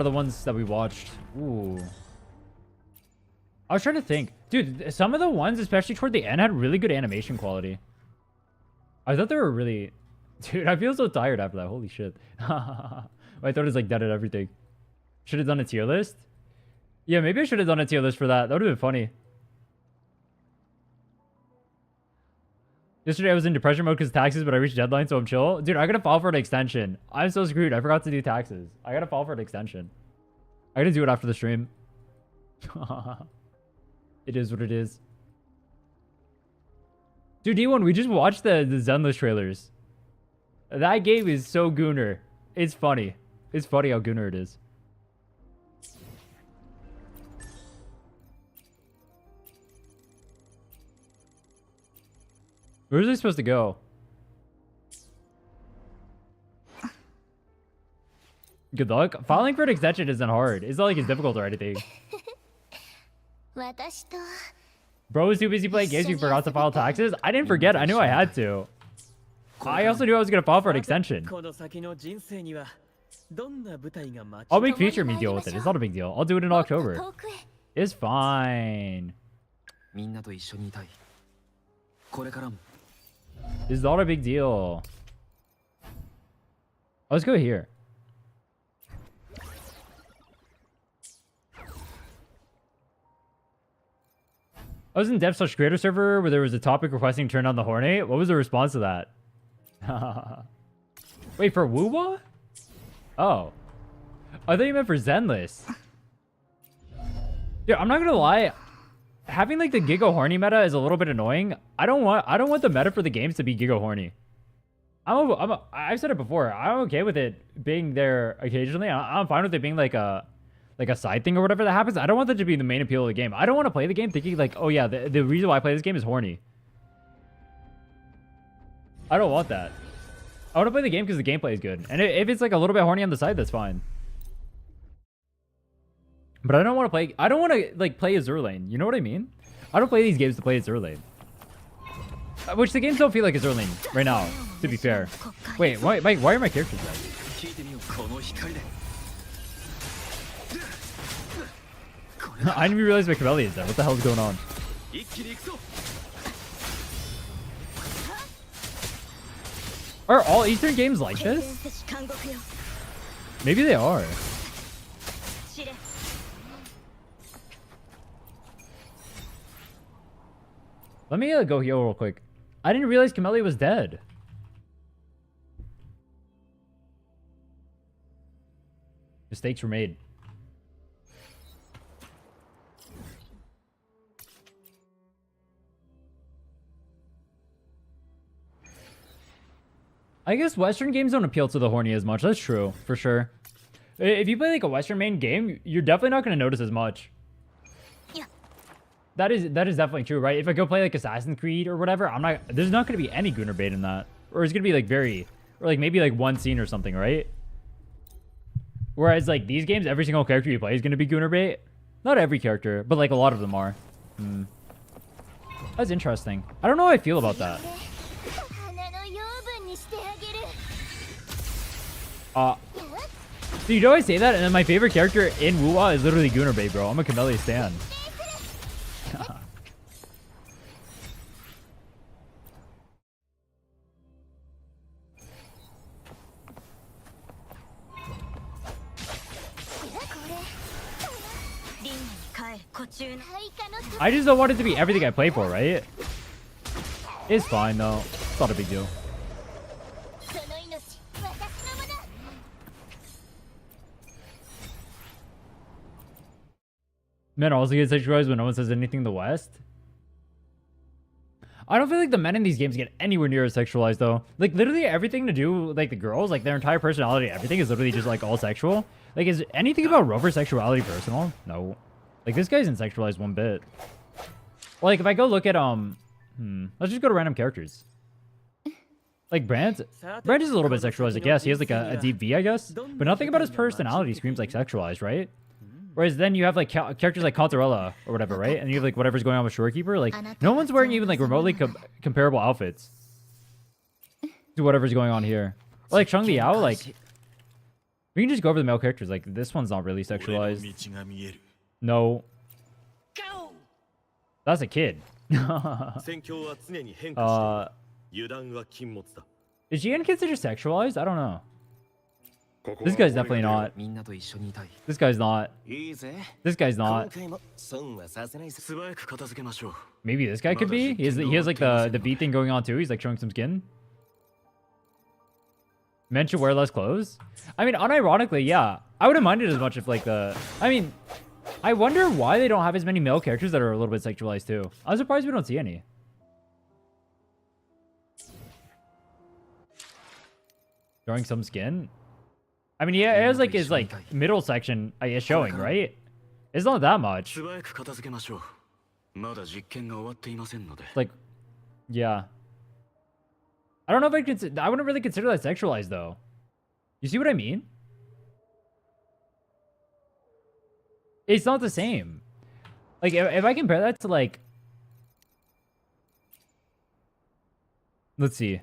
of the ones that we watched. Ooh. I was trying to think. Dude, some of the ones, especially toward the end, had really good animation quality. I thought they were really... Dude, I feel so tired after that. Holy shit. I thought it was like dead at everything. Should have done a tier list? Yeah, maybe I should have done a tier list for that. That would have been funny. Yesterday I was in depression mode because taxes, but I reached deadline, so I'm chill. Dude, I gotta file for an extension. I'm so screwed. I forgot to do taxes. I gotta file for an extension. I gotta do it after the stream. It is what it is. Dude, D1, we just watched the Zenless trailers. That game is so gooner. It's funny. It's funny how gooner it is. Where was I supposed to go? Good luck. Filing for an extension isn't hard. It's not like it's difficult or anything. Bro was too busy playing games, you forgot to file taxes? I didn't forget. I knew I had to. I also knew I was going to file for an extension. I'll make future me deal with it. It's not a big deal. I'll do it in October. It's fine. It's not a big deal. Let's go here. I was in dev/creator server where there was a topic requesting turn on the horny. What was the response to that? Wait, for Woowa? Oh. I thought you meant for Zenless. Dude, I'm not gonna lie. Having like the Giga Horny meta is a little bit annoying. I don't want the meta for the games to be Giga Horny. I've said it before. I'm okay with it being there occasionally. I'm fine with it being like a side thing or whatever that happens. I don't want that to be the main appeal of the game. I don't want to play the game thinking like, oh yeah, the reason why I play this game is horny. I don't want that. I want to play the game because the gameplay is good. And if it's like a little bit horny on the side, that's fine. But I don't want to play... I don't want to like play Azur Lane. You know what I mean? I don't play these games to play Azur Lane. Which the games don't feel like Azur Lane right now, to be fair. Wait, why are my characters dead? I didn't even realize my Camellia is dead. What the hell is going on? Are all Eastern games like this? Maybe they are. Let me go heal real quick. I didn't realize Camellia was dead. Mistakes were made. I guess Western games don't appeal to the horny as much. That's true, for sure. If you play like a Western main game, you're definitely not going to notice as much. That is definitely true, right? If I go play like Assassin's Creed or whatever, there's not going to be any Gooner bait in that. Or it's going to be like or like maybe like one scene or something, right? Whereas like these games, every single character you play is going to be Gooner bait. Not every character, but like a lot of them are. That's interesting. I don't know how I feel about that. So you always say that, and then my favorite character in Wuwa is literally Gooner bait, bro. I'm a Camellia stan. I just don't want it to be everything I play for, right? It's fine though. It's not a big deal. Men also get sexualized when no one says anything in the West. I don't feel like the men in these games get anywhere near as sexualized though. Like literally everything to do like the girls, like their entire personality, everything is literally just like all sexual. Like is anything about Rover's sexuality personal? No. Like this guy isn't sexualized one bit. Well, like if I go look at let's just go to random characters. Like Brand is a little bit sexualized, I guess. He has like a deep V, I guess. But nothing about his personality screams like sexualized, right? Whereas then you have like characters like Contarella or whatever, right? And you have like whatever's going on with Shorekeeper. Like no one's wearing even like remotely comparable outfits to whatever's going on here. Or like Shang Liao, like We can just go over the male characters. Like, this one's not really sexualized. No. That's a kid. Is Jian considered sexualized? I don't know. This guy's definitely not. This guy's not. This guy's not. Maybe this guy could be? He has like the beat thing going on too. He's like showing some skin. Men should wear less clothes? I mean, unironically, yeah. I wouldn't mind it as much if like I mean, I wonder why they don't have as many male characters that are a little bit sexualized too. I'm surprised we don't see any. Showing some skin? I mean, yeah, it has like his like middle section I guess showing, right? It's not that much. Like, yeah. I don't know if I wouldn't really consider that sexualized though. You see what I mean? It's not the same. Like, if I compare that to like, let's see.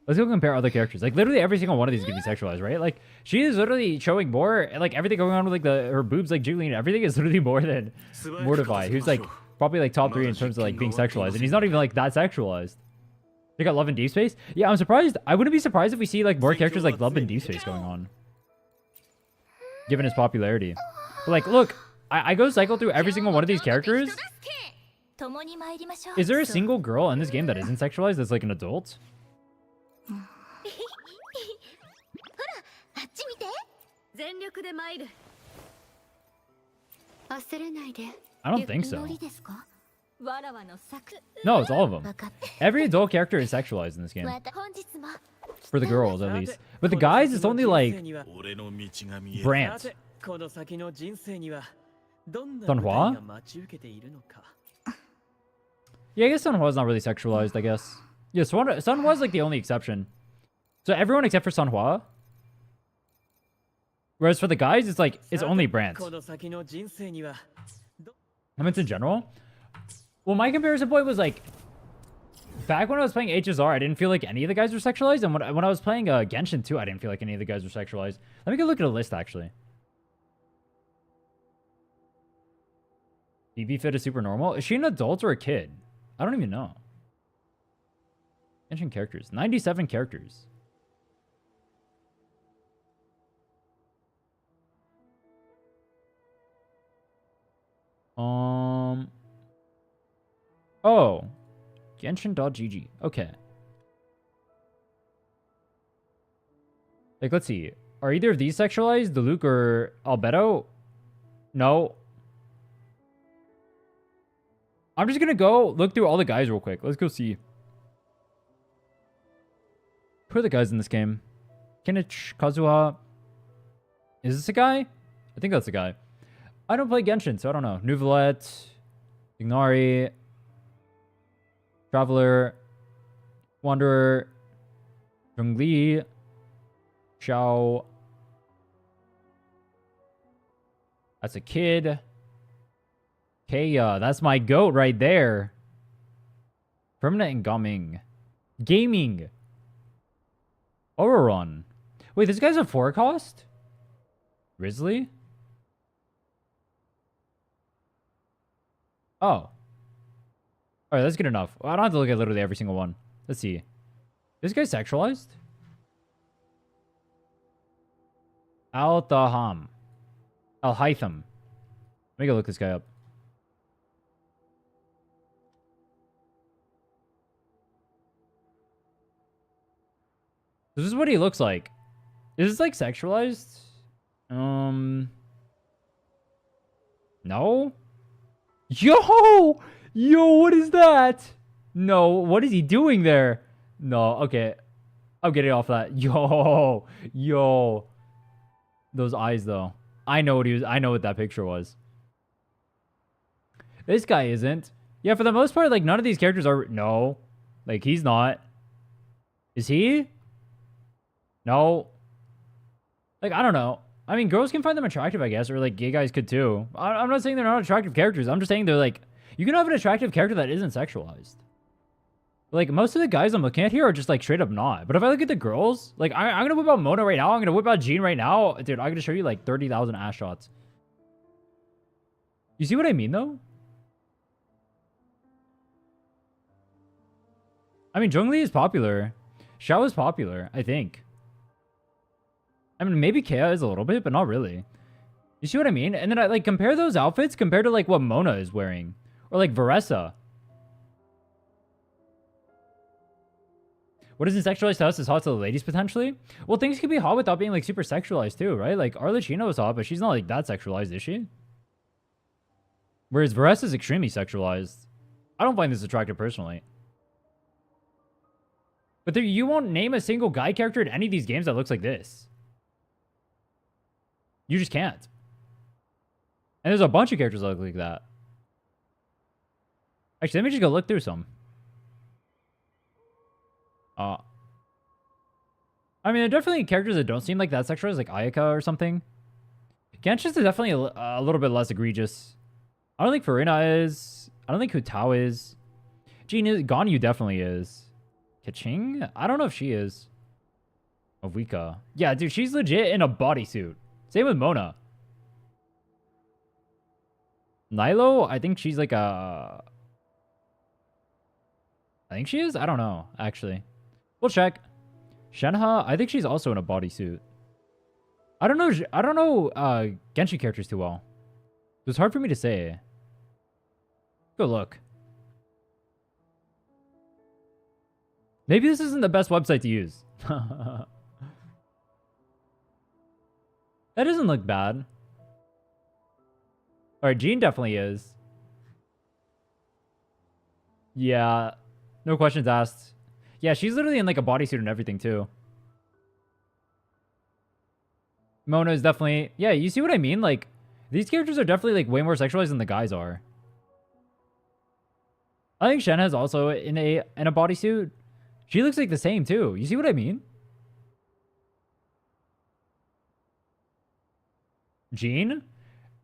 Let's go compare other characters. Like, literally every single one of these could be sexualized, right? Like, she is literally showing more, like, everything going on with, like, her boobs, like, jiggling, and everything is literally more than Mortify, who's, like, probably, like, top 3 in terms of, like, being sexualized. And he's not even, like, that sexualized. You got Love in Deep Space? Yeah, I'm surprised. I wouldn't be surprised if we see, like, more characters like Love in Deep Space going on. Given his popularity. But, like, look, I go cycle through every single one of these characters. Is there a single girl in this game that isn't sexualized that's, like, an adult? I don't think so. No, it's all of them. Every adult character is sexualized in this game. For the girls, at least. But the guys, it's only like Brant. Sunhwa? Yeah, I guess Sunhwa's not really sexualized, I guess. Yeah, Sunhwa's like the only exception. So everyone except for Sunhwa. Whereas for the guys, it's like, it's only Brant. I mean, in general. Well, my comparison point was like, back when I was playing HSR, I didn't feel like any of the guys were sexualized. And when I was playing Genshin too, I didn't feel like any of the guys were sexualized. Let me go look at a list, actually. BB Fit is super normal. Is she an adult or a kid? I don't even know. Genshin characters. 97 characters. Oh. Genshin.gg. Okay. Like, let's see. Are either of these sexualized? Diluc or Albedo? No. I'm just gonna go look through all the guys real quick. Let's go see. Who are the guys in this game? Kenichi, Kazuha. Is this a guy? I think that's a guy. I don't play Genshin, so I don't know. Nuvolette, Ignari, Traveler, Wanderer, Zhongli, Xiao. That's a kid. Kaya, that's my goat right there. Firmament and Gaming. Auroron. Wait, this guy's a 4 cost? Risley? Oh. Alright, that's good enough. I don't have to look at literally every single one. Let's see. This guy's sexualized? Al-Taham. Al-Haytham. Let me go look this guy up. This is what he looks like. Is this like sexualized? No? Yo! Yo, what is that? No, what is he doing there? No, okay. I'm getting off that. Yo. Those eyes though. I know what that picture was. This guy isn't. Yeah, for the most part, like none of these characters are. No. Like he's not. Is he? No. Like, I don't know. I mean, girls can find them attractive, I guess, or like gay guys could too. I'm not saying they're not attractive characters. I'm just saying they're like, you can have an attractive character that isn't sexualized. Like, most of the guys I'm looking at here are just, like, straight up not. But if I look at the girls, like, I'm gonna whip out Mona right now. I'm gonna whip out Jean right now. Dude, I'm gonna show you, like, 30,000 ass shots. You see what I mean, though? I mean, Zhongli is popular. Xiao is popular, I think. I mean, maybe Kea is a little bit, but not really. You see what I mean? And then I, like, compare those outfits compared to, like, what Mona is wearing. Or, like, Varessa. What isn't sexualized to us is hot to the ladies, potentially? Well, things can be hot without being, like, super sexualized, too, right? Like, Arlecchino is hot, but she's not, like, that sexualized, is she? Whereas Varessa is extremely sexualized. I don't find this attractive, personally. But there, you won't name a single guy character in any of these games that looks like this. You just can't. And there's a bunch of characters that look like that. Actually, let me just go look through some. I mean, there are definitely characters that don't seem like that sexualized, like Ayaka or something. Genshin is definitely a little bit less egregious. I don't think Farina is. I don't think Hutao is. Jean is. Ganyu definitely is. Kaching? I don't know if she is. Ovika. Yeah, dude, she's legit in a bodysuit. Same with Mona. Nilo, I think she's like a... I think she is? I don't know, actually. We'll check. Shenhe, I think she's also in a bodysuit. I don't know Genshin characters too well. It was hard for me to say. Go look. Maybe this isn't the best website to use. That doesn't look bad. Alright, Jean definitely is. Yeah. No questions asked. Yeah, she's literally in like a bodysuit and everything too. Mona is definitely... Yeah, you see what I mean? Like, these characters are definitely like way more sexualized than the guys are. I think Shenhe is also in a bodysuit. She looks like the same too. You see what I mean? Jean?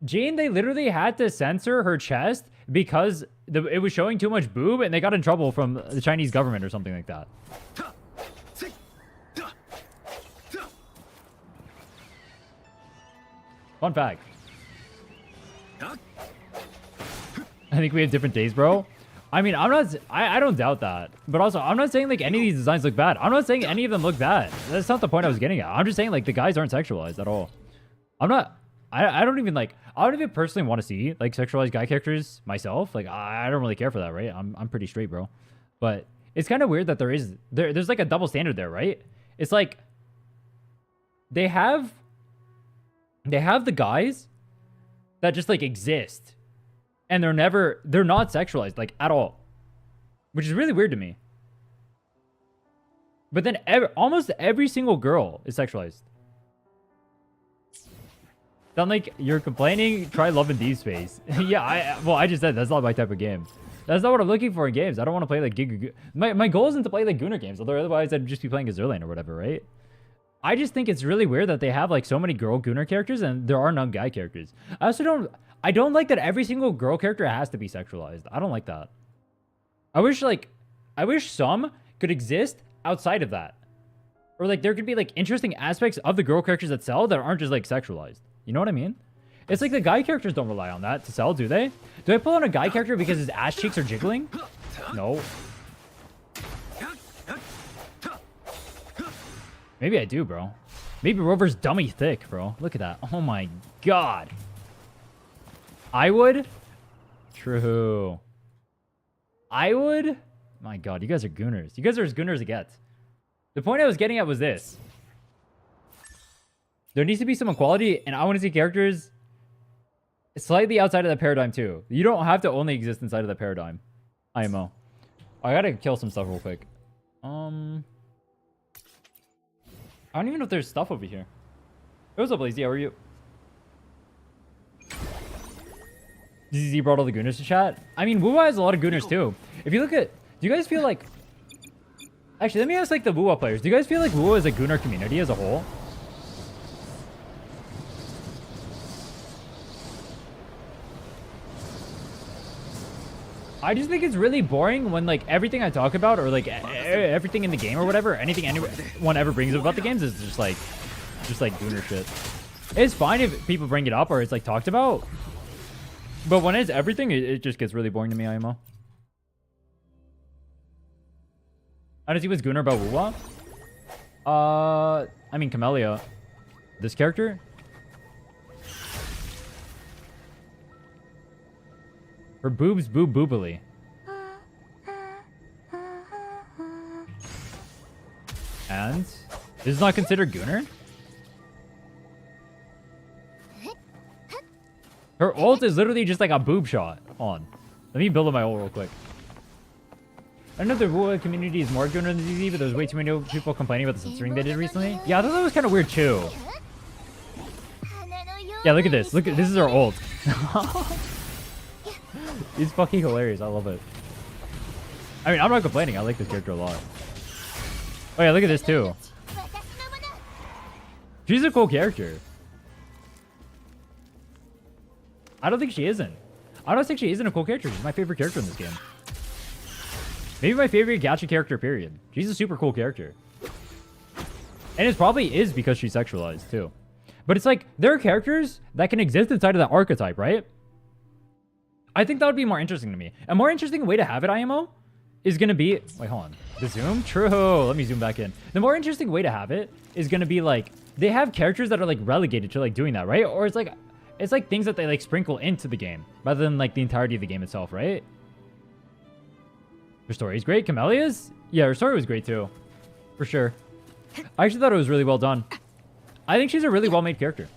Jean, they literally had to censor her chest because it was showing too much boob and they got in trouble from the Chinese government or something like that. Fun fact. I think we have different days, bro. I mean, I don't doubt that. But also, I'm not saying like any of these designs look bad. I'm not saying any of them look bad. That's not the point I was getting at. I'm just saying like the guys aren't sexualized at all. I don't even personally want to see like sexualized guy characters myself. Like I don't really care for that, right? I'm pretty straight, bro. But it's kind of weird that there's like a double standard there, right? It's like they have the guys that just like exist and they're not sexualized like at all, which is really weird to me. But then almost every single girl is sexualized. Sound like you're complaining? Try Love and Deep Space. Yeah, I just said that's not my type of game. That's not what I'm looking for in games. I don't want to play like my goal isn't to play like Gunnar games, although otherwise I'd just be playing Azurlane or whatever, right? I just think it's really weird that they have like so many girl Gunnar characters and there are none guy characters. I don't like that every single girl character has to be sexualized. I don't like that. I wish some could exist outside of that. Or like there could be like interesting aspects of the girl characters that sell that aren't just like sexualized. You know what I mean? It's like the guy characters don't rely on that to sell, do they? Do I pull on a guy character because his ass cheeks are jiggling? No. Maybe I do, bro. Maybe Rover's dummy thick, bro. Look at that. Oh my god. I would? True. I would? My god, you guys are gooners. You guys are as gooners as it gets. The point I was getting at was this. There needs to be some equality, and I want to see characters slightly outside of that paradigm, too. You don't have to only exist inside of that paradigm. IMO. I gotta kill some stuff real quick. I don't even know if there's stuff over here. Hey, what's up, Lazy? How are you? ZZ brought all the gooners to chat. I mean, Wuwa has a lot of gooners, too. If you look at... Do you guys feel like... Actually, let me ask, like, the Wuwa players. Do you guys feel like Wuwa is a gooner community as a whole? I just think it's really boring when like everything I talk about or like everything in the game or whatever, anything anyone ever brings up about the games is just like gooner shit. It's fine if people bring it up or it's like talked about, but when it's everything, it just gets really boring to me, IMO. How does he was gooner about Wuwa? I mean Camellia. This character? Her boobs boob boobily. And? This is not considered gooner? Her ult is literally just like a boob shot on. Let me build up my ult real quick. I don't know if the Wuha community is more gooner than ZZ, but there's way too many people complaining about the censoring they did recently. Yeah, I thought that was kind of weird too. Yeah, look at this. Look at this is our ult. It's fucking hilarious. I love it. I mean, I'm not complaining. I like this character a lot. Oh yeah, look at this too. She's a cool character. I don't think she isn't. I don't think she isn't a cool character. She's my favorite character in this game. Maybe my favorite gacha character, period. She's a super cool character. And it probably is because she's sexualized too. But it's like, there are characters that can exist inside of that archetype, right? I think that would be more interesting to me. A more interesting way to have it, IMO, is going to be... Wait, hold on. The zoom? True. Let me zoom back in. The more interesting way to have it is going to be like... They have characters that are like relegated to like doing that, right? Or it's like things that they like sprinkle into the game rather than like the entirety of the game itself, right? Her story is great. Camellia's? Yeah, her story was great too. For sure. I actually thought it was really well done. I think she's a really well-made character.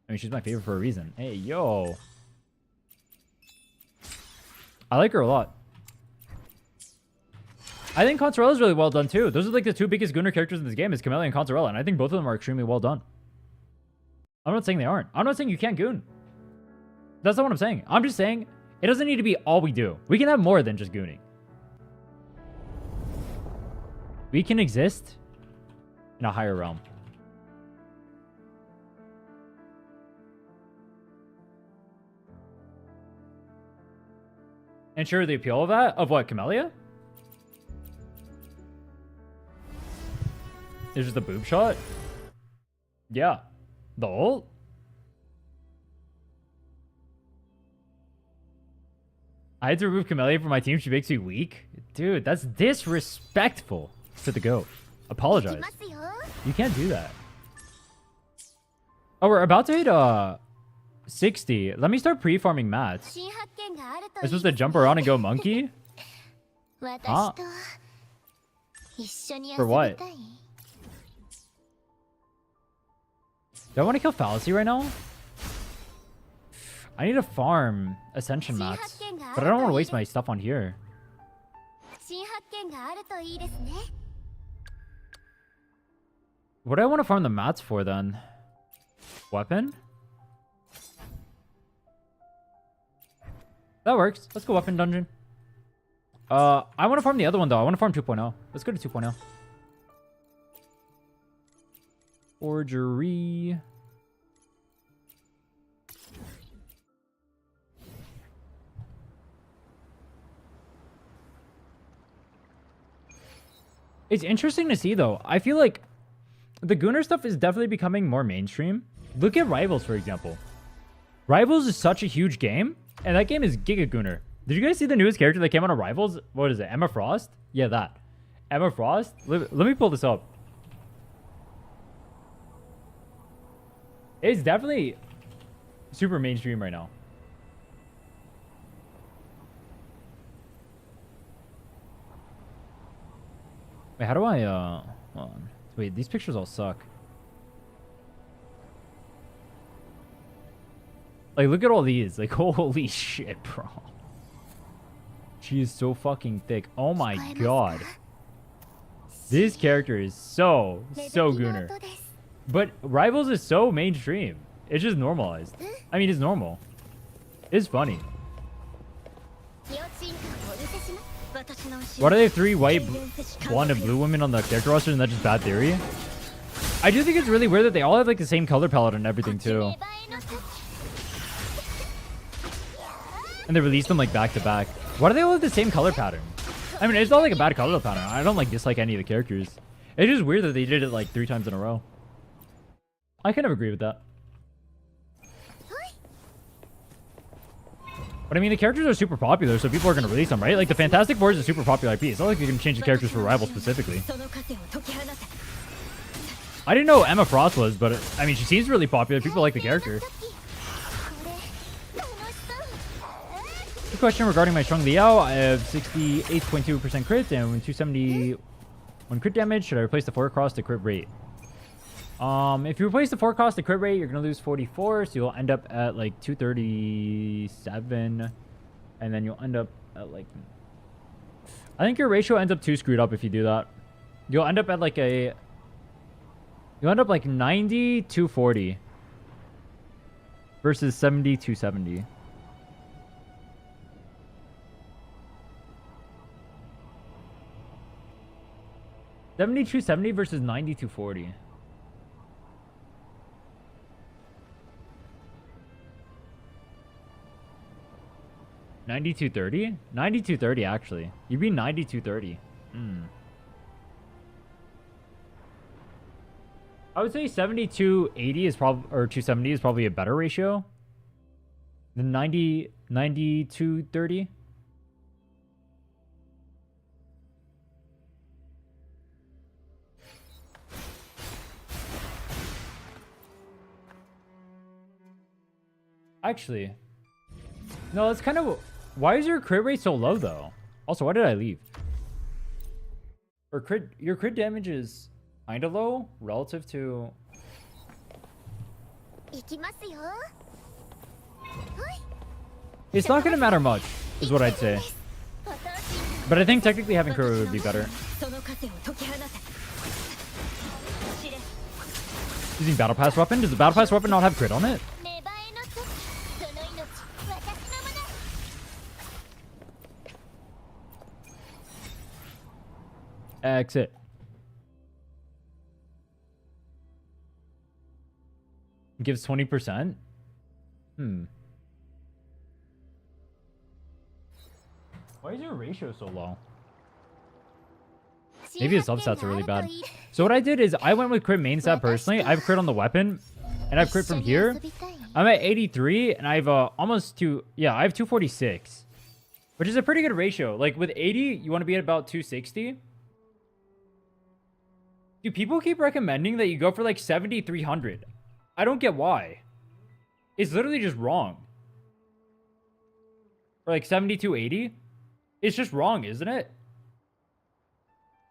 I mean, she's my favorite for a reason. Hey, yo. I like her a lot. I think Consorella is really well done too. Those are like the two biggest gooner characters in this game is Camellia and Consorella, and I think both of them are extremely well done. I'm not saying they aren't. I'm not saying you can't goon. That's not what I'm saying. I'm just saying it doesn't need to be all we do. We can have more than just gooning. We can exist in a higher realm. And sure, the appeal of that? Of what, Camellia? It's just a boob shot? Yeah. The ult? I had to remove Camellia from my team. She makes me weak. Dude, that's disrespectful to the GOAT. Apologize. You can't do that. Oh, we're about to hit 60. Let me start pre-farming mats. I'm supposed to jump around and go monkey? Huh? For what? Do I want to kill Fallacy right now? I need to farm Ascension mats. But I don't want to waste my stuff on here. What do I want to farm the mats for then? Weapon? That works. Let's go weapon dungeon. I want to farm the other one though. I want to farm 2.0. Let's go to 2.0. Forgery. It's interesting to see though. I feel like the Gooner stuff is definitely becoming more mainstream. Look at Rivals, for example. Rivals is such a huge game, and that game is Giga Gooner. Did you guys see the newest character that came out of Rivals? What is it? Emma Frost? Yeah, that. Emma Frost? Let me pull this up. It's definitely super mainstream right now. Wait, how do I, hold on. Wait, these pictures all suck. Like, look at all these. Like, holy shit, bro. She is so fucking thick. Oh my god. This character is so gooner. But Rivals is so mainstream. It's just normalized. I mean, it's normal. It's funny. Why do they have 3 white, blonde, and blue women on the character roster? And that's just bad theory? I do think it's really weird that they all have like the same color palette and everything too. And they released them like back to back. Why do they all have the same color pattern? I mean, it's not like a bad color pattern. I don't like dislike any of the characters. It's just weird that they did it like 3 times in a row. I kind of agree with that. But I mean, the characters are super popular, so people are going to release them, right? Like, the Fantastic Four is a super popular IP. It's not like you're going to change the characters for Rival specifically. I didn't know Emma Frost was, but I mean, she seems really popular. People like the character. Good question regarding my Strong Liao. I have 68.2% crit and 271 crit damage. Should I replace the 4 cross to crit rate? If you replace the 4 cost to crit rate, you're going to lose 44, so you'll end up at like 237, and then you'll end up at like... I think your ratio ends up too screwed up if you do that. You'll end up at like a... You'll end up like 90, 240 versus 70, 270. $72.70 70 versus 92.40. 92.30? 92.30 actually. You'd be 92.30. I would say 72.80 is probably, or 270 is probably a better ratio than 92.30. Actually, no, it's kind of... Why is your crit rate so low, though? Also, why did I leave? Or your crit damage is kind of low relative to... It's not going to matter much, is what I'd say. But I think technically having crit rate would be better. Using Battle Pass weapon? Does the Battle Pass weapon not have crit on it? Exit. Gives 20%? Why is your ratio so low? Maybe the substats are really bad. So what I did is I went with crit main stat personally. I have crit on the weapon, and I have crit from here. I'm at 83, and I have almost I have 246, which is a pretty good ratio. Like with 80, you want to be at about 260. Dude, people keep recommending that you go for like 7,300. I don't get why. It's literally just wrong. Or like 7280. It's just wrong, isn't it?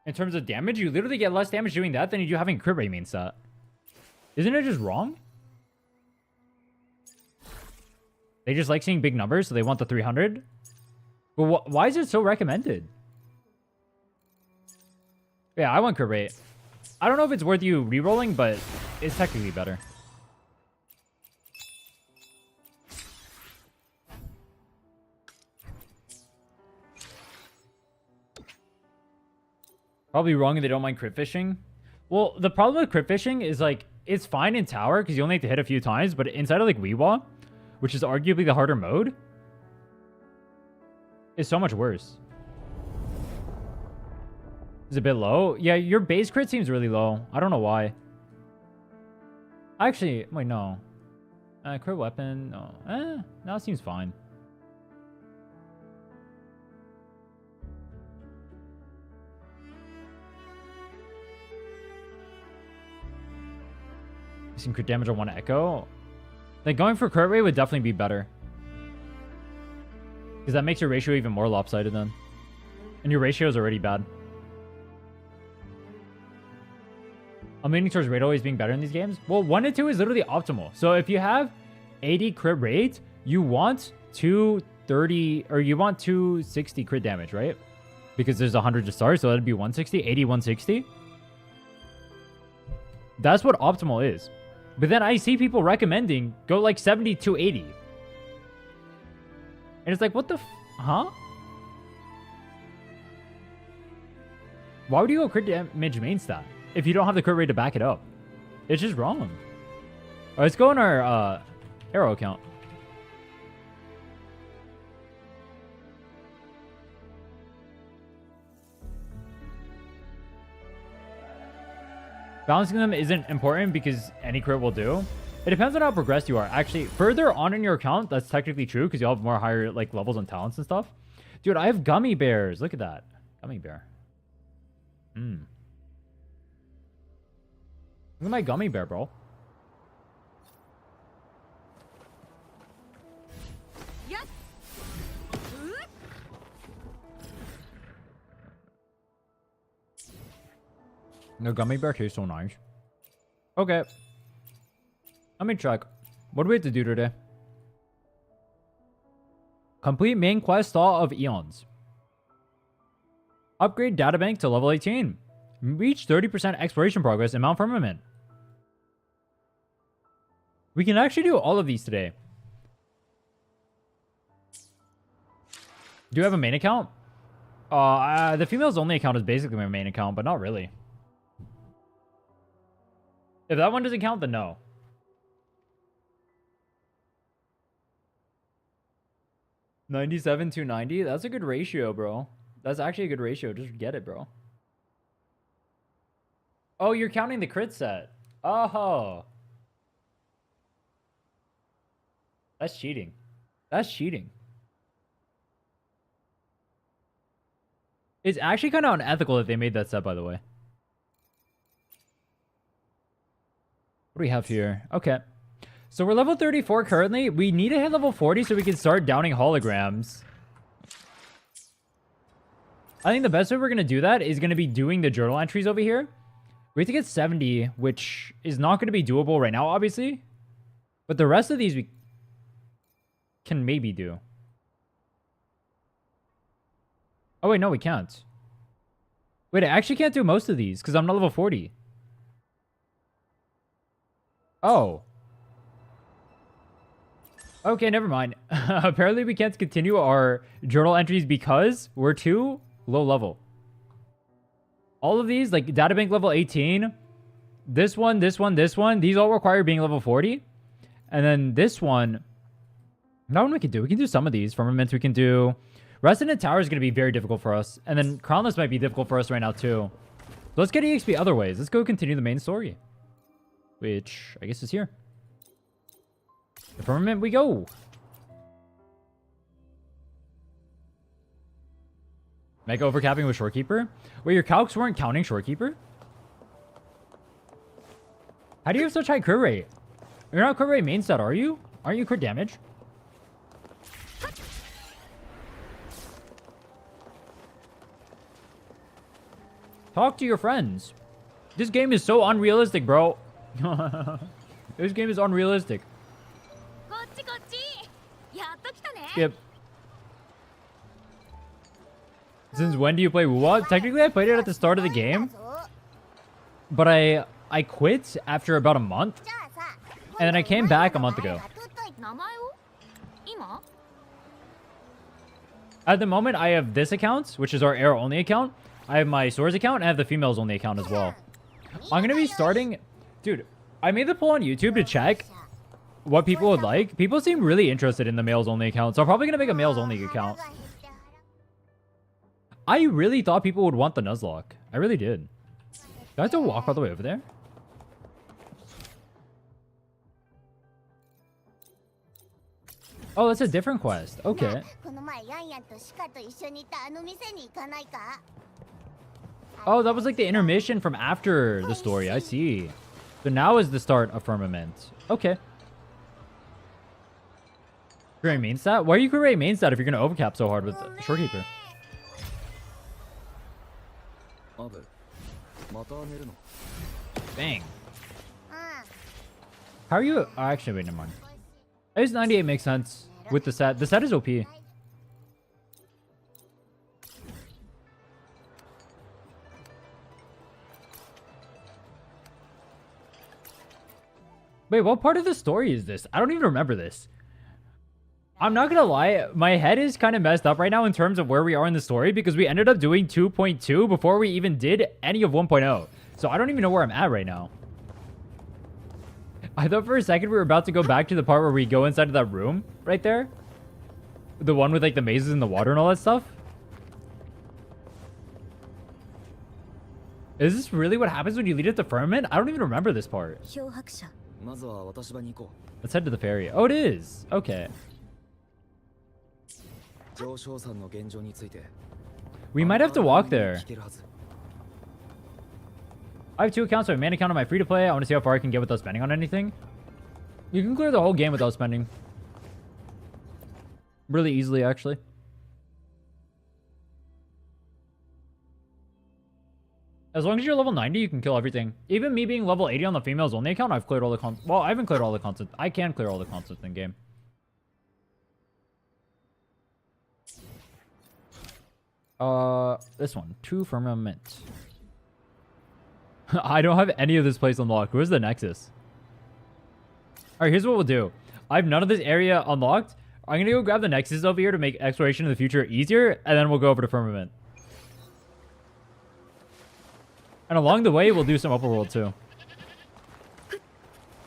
In terms of damage, you literally get less damage doing that than you do having crit rate main stat. Isn't it just wrong? They just like seeing big numbers, so they want the 300. Well, why is it so recommended? Yeah, I want crit rate. I don't know if it's worth you re-rolling, but it's technically better. Probably wrong if they don't mind crit fishing. Well, the problem with crit fishing is like, it's fine in tower because you only have to hit a few times, but inside of like Weewa, which is arguably the harder mode, is so much worse. Is it a bit low? Yeah, your base crit seems really low. I don't know why. Actually, wait, no. Crit weapon, no. No, it seems fine. Some crit damage on one echo. Like going for crit rate would definitely be better. Because that makes your ratio even more lopsided then. And your ratio is already bad. I'm leaning towards rate always being better in these games. Well, 1 to 2 is literally optimal. So if you have 80 crit rate, you want 230 or you want 260 crit damage, right? Because there's 100 to start, so that'd be 160, 80, 160. That's what optimal is. But then I see people recommending go like 70 to 80. And it's like, what the huh? Why would you go crit damage main stat if you don't have the crit rate to back it up? It's just wrong. All right, let's go on our Aero account. Balancing them isn't important because any crit will do. It depends on how progressed you are. Actually, further on in your account, that's technically true because you'll have more higher like levels and talents and stuff. Dude, I have gummy bears. Look at that. Gummy bear. Look at my gummy bear, bro. The gummy bear tastes so nice. Okay. Let me check. What do we have to do today? Complete main quest Thaw of Eons. Upgrade databank to level 18. Reach 30% exploration progress in Mount Firmament. We can actually do all of these today. Do you have a main account? The females only account is basically my main account, but not really. If that one doesn't count, then no. $97 to $90? That's a good ratio, bro. That's actually a good ratio. Just get it, bro. Oh, you're counting the crit set. Oh. That's cheating. That's cheating. It's actually kind of unethical that they made that set, by the way. What do we have here? Okay. So we're level 34 currently. We need to hit level 40 so we can start downing holograms. I think the best way we're going to do that is going to be doing the journal entries over here. We have to get 70, which is not going to be doable right now, obviously. But the rest of these we can maybe do. Oh, wait, no, we can't. Wait, I actually can't do most of these because I'm not level 40. Oh. Okay, never mind. Apparently we can't continue our journal entries because we're too low level. All of these, like databank level 18, this one, this one, this one, these all require being level 40. And then this one, that one we can do. We can do some of these. Firmaments we can do. Resident Tower is going to be very difficult for us. And then Crownless might be difficult for us right now too. Let's get EXP other ways. Let's go continue the main story. Which, I guess is here. The Firmament we go. Mega overcapping with Shorekeeper? Wait, your calcs weren't counting Shorekeeper? How do you have such high crit rate? You're not crit rate main stat, are you? Aren't you crit damage? Talk to your friends. This game is so unrealistic, bro. This game is unrealistic. Yep. Since when do you play WoW? Technically, I played it at the start of the game. But I quit after about a month. And then I came back a month ago. At the moment, I have this account, which is our Aero only account. I have my Swords account, and I have the females only account as well. I'm going to be starting... Dude, I made the poll on YouTube to check what people would like. People seem really interested in the males only account, so I'm probably going to make a males only account. I really thought people would want the Nuzlocke. I really did. Do I have to walk all the way over there? Oh, that's a different quest. Okay. Oh, that was like the intermission from after the story. I see. So now is the start of Firmament. Okay. Create main stat? Why are you creating main stat if you're going to overcap so hard with Shorekeeper? Dang. How are you? Oh, actually, wait, never mind. I guess 98 makes sense with the set. The set is OP. Wait, what part of the story is this? I don't even remember this. I'm not gonna lie, my head is kind of messed up right now in terms of where we are in the story because we ended up doing 2.2 before we even did any of 1.0. So I don't even know where I'm at right now. I thought for a second we were about to go back to the part where we go inside of that room right there. The one with like the mazes in the water and all that stuff. Is this really what happens when you lead it to Firmament? I don't even remember this part. 漂白者 まずは私場に行こ Let's head to the ferry. Oh, it is. Okay. う上昇山の現状について We might have to walk there. 聞けるはず I have 2 accounts. So I have a main account on my free-to-play. I want to see how far I can get without spending on anything. You can clear the whole game without spending. Really easily, actually. As long as you're level 90, you can kill everything. Even me being level 80 on the females only account, I've cleared all the content. Well, I haven't cleared all the content. I can clear all the content in game. This one. 2 Firmament. I don't have any of this place unlocked. Where's the Nexus? Alright, here's what we'll do. I have none of this area unlocked. I'm gonna go grab the Nexus over here to make exploration in the future easier, and then we'll go over to Firmament. And along the way, we'll do some open world too.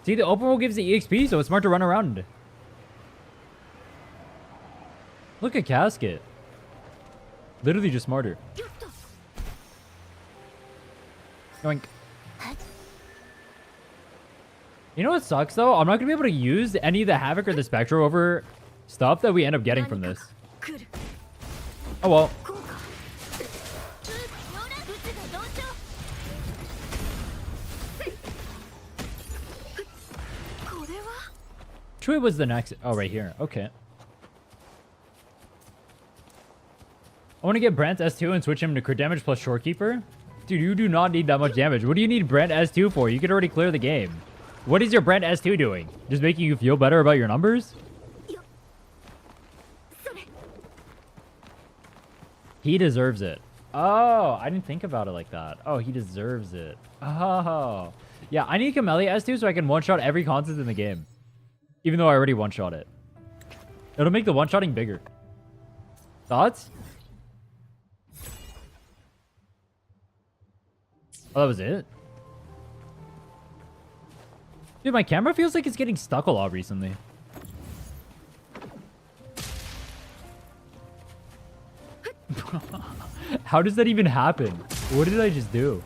See, the open world gives the EXP, so it's smart to run around. Look at Casket. Literally just smarter. Yoink. You know what sucks though? I'm not gonna be able to use any of the Havoc or the Spectro over stuff that we end up getting from this. Oh well. Which was the next? Oh, right here. Okay. I want to get Brent S2 and switch him to crit damage plus Shorekeeper. Dude, you do not need that much damage. What do you need Brent S2 for? You could already clear the game. What is your Brent S2 doing? Just making you feel better about your numbers? He deserves it. Oh, I didn't think about it like that. Oh, he deserves it. Oh. Yeah, I need Camellia S2 so I can one-shot every content in the game. Even though I already one-shot it. It'll make the one-shotting bigger. Thoughts? Oh, that was it? Dude, my camera feels like it's getting stuck a lot recently. How does that even happen? What did I just do?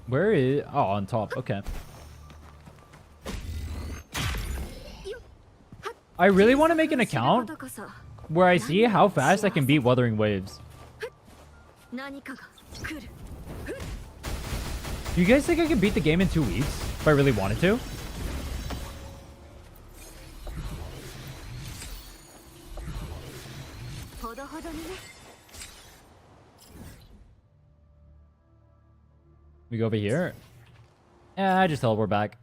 Where is... Oh, on top. Okay. I really want to make an account where I see how fast I can beat Wuthering Waves. Do you guys think I could beat the game in 2 weeks if I really wanted to? We go over here. Yeah, I just teleport back.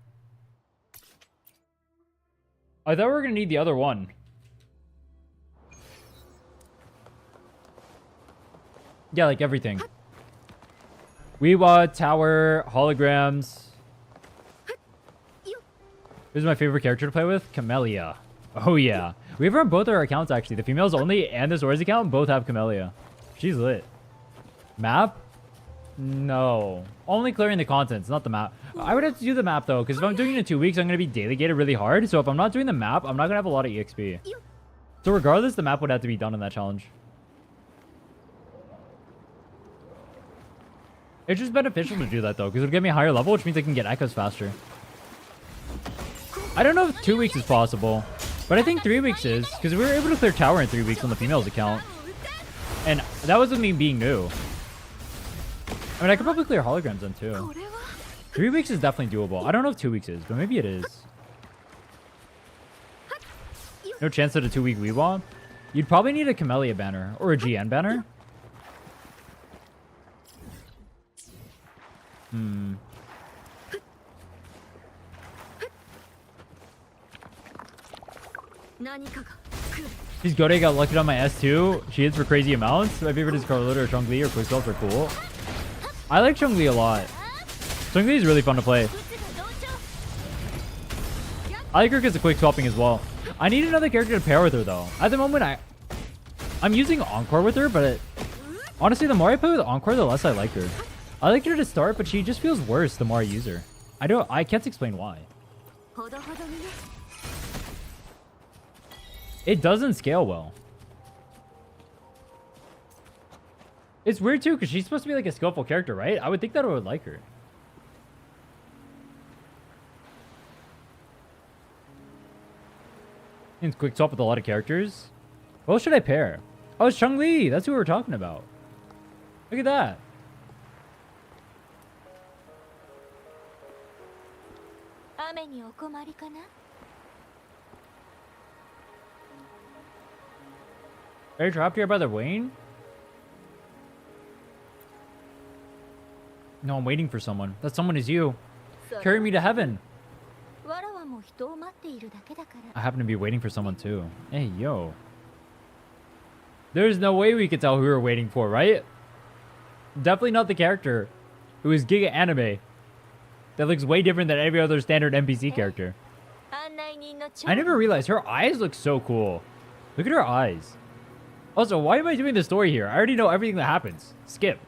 I thought we were gonna need the other one. Yeah, like everything. Weewa, tower, holograms. Who's my favorite character to play with? Camellia. Oh yeah. We have her on both our accounts actually. The females only and the Swords account both have Camellia. She's lit. Map? No. Only clearing the contents, not the map. I would have to do the map though, because if I'm doing it in 2 weeks, I'm going to be daily gated really hard. So if I'm not doing the map, I'm not going to have a lot of EXP. So regardless, the map would have to be done in that challenge. It's just beneficial to do that though, because it'll get me a higher level, which means I can get echoes faster. I don't know if 2 weeks is possible, but I think 3 weeks is, because we were able to clear tower in 3 weeks on the females account. And that was with me being new. I mean, I could probably clear holograms then too. 3 weeks is definitely doable. I don't know if 2 weeks is, but maybe it is. No chance at a 2-week Weewa. You'd probably need a Camellia banner or a GN banner. These Gode got lucky on my S2. She hits for crazy amounts. My favorite is Carlota or Chongli or Quicksilver are cool. I like Chongli a lot. Chongli is really fun to play. I like her because of quick swapping as well. I need another character to pair with her though. At the moment, I'm using Encore with her, but honestly, the more I play with Encore, the less I like her. I like her to start, but she just feels worse the more I use her. I can't explain why. It doesn't scale well. It's weird too, because she's supposed to be like a skillful character, right? I would think that I would like her. And quick swap with a lot of characters. What should I pair? Oh, it's Chun-Li. That's who we were talking about. Look at that. Are you trapped here by the Wayne? No, I'm waiting for someone. That someone is you. Carry me to heaven. I happen to be waiting for someone too. Hey, yo. There's no way we could tell who we're waiting for, right? Definitely not the character who is Giga Anime. That looks way different than every other standard NPC character. I never realized her eyes look so cool. Look at her eyes. Also, why am I doing the story here? I already know everything that happens. Skip.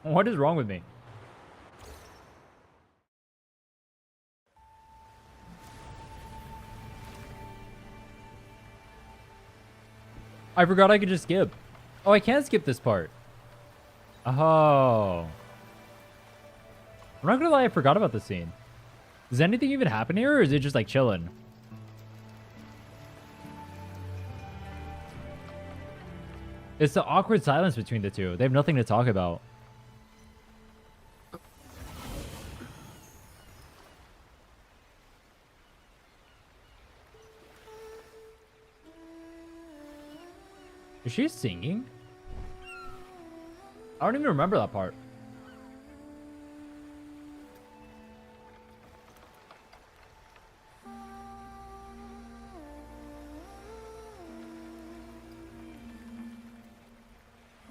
What is wrong with me? I forgot I could just skip. Oh, I can't skip this part. Oh. I'm not gonna lie, I forgot about this scene. Does anything even happen here, or is it just like chilling? It's the awkward silence between the two. They have nothing to talk about. Is she singing? I don't even remember that part.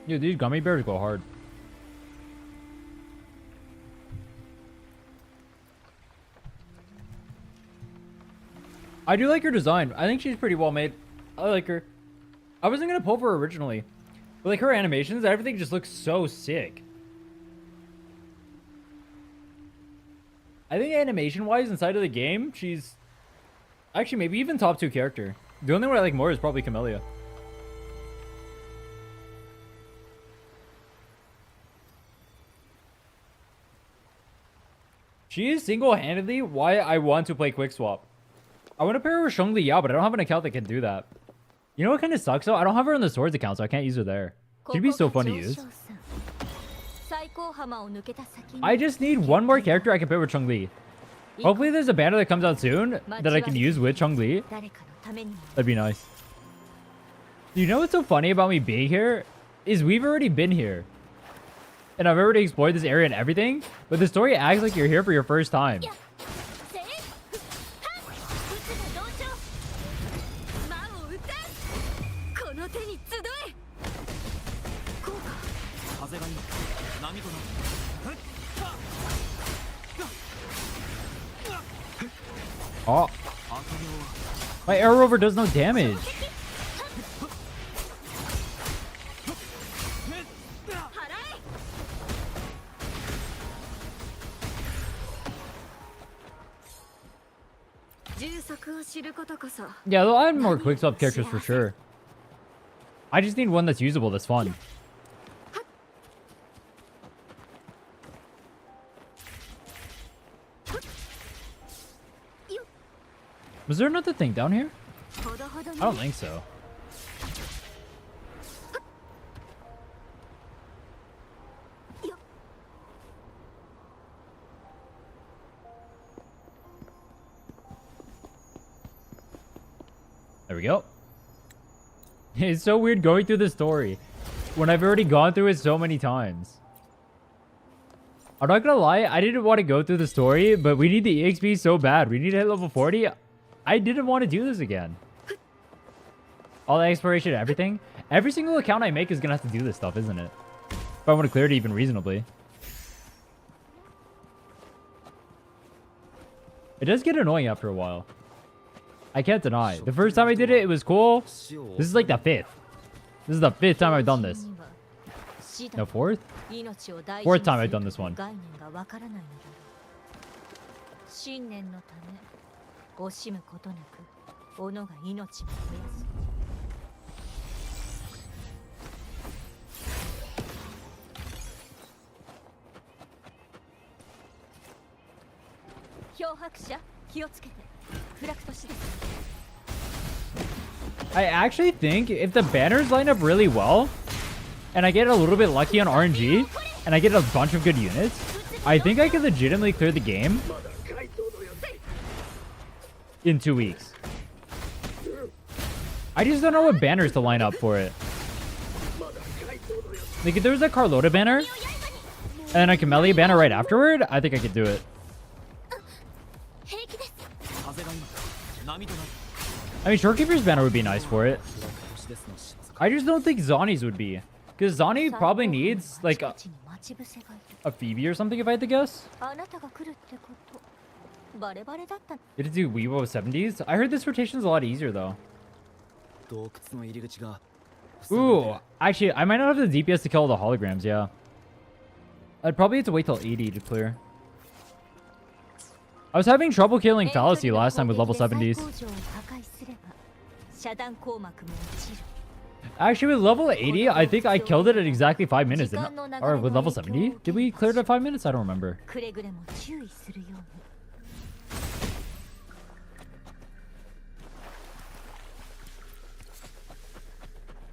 Dude, these gummy bears go hard. I do like her design. I think she's pretty well made. I like her. I wasn't gonna pull for her originally, but like her animations, everything just looks so sick. I think animation-wise inside of the game, she's actually maybe even top 2 character. The only one I like more is probably Camellia. She is single-handedly why I want to play Quick Swap. I want to pair her with Chun-Li, yeah, but I don't have an account that can do that. You know what kind of sucks though? I don't have her on the swords account, so I can't use her there. She'd be so fun to use. I just need one more character I can pair with Chun-Li. Hopefully there's a banner that comes out soon that I can use with Chun-Li. That'd be nice. You know what's so funny about me being here? Is we've already been here. And I've already explored this area and everything, but the story acts like you're here for your first time. Oh. My Aero Rover does no damage. Yeah, they'll add more quick swap characters for sure. I just need one that's usable, that's fun. Was there another thing down here? I don't think so. There we go. It's so weird going through the story when I've already gone through it so many times. I'm not gonna lie, I didn't want to go through the story, but we need the EXP so bad. We need to hit level 40. I didn't want to do this again. All the exploration, everything. Every single account I make is gonna have to do this stuff, isn't it? If I want to clear it even reasonably. It does get annoying after a while. I can't deny. The first time I did it, it was cool. This is like the 5th. This is the 5th time I've done this. No, 4th? 4th time I've done this one. 斧が命を増やす。漂白者気をつけて。フラクトしです。 I actually think if the banners line up really well, and I get a little bit lucky on RNG, and I get a bunch of good units, I think I can legitimately clear the game in 2 weeks. I just don't know what banners to line up for it. Like if there was a Carlota banner, and then a Camellia banner right afterward, I think I could do it. I mean, Shorekeeper's banner would be nice for it. I just don't think Zani's would be. Because Zani probably needs, like, a Phoebe or something, if I had to guess. Did it do Weibo 70s? I heard this rotation's a lot easier, though. Ooh, actually, I might not have the DPS to kill all the holograms, yeah. I'd probably have to wait till 80 to clear. I was having trouble killing Fallacy last time with level 70s. Actually, with level 80, I think I killed it at exactly 5 minutes. Or with level 70? Did we clear it at 5 minutes? I don't remember.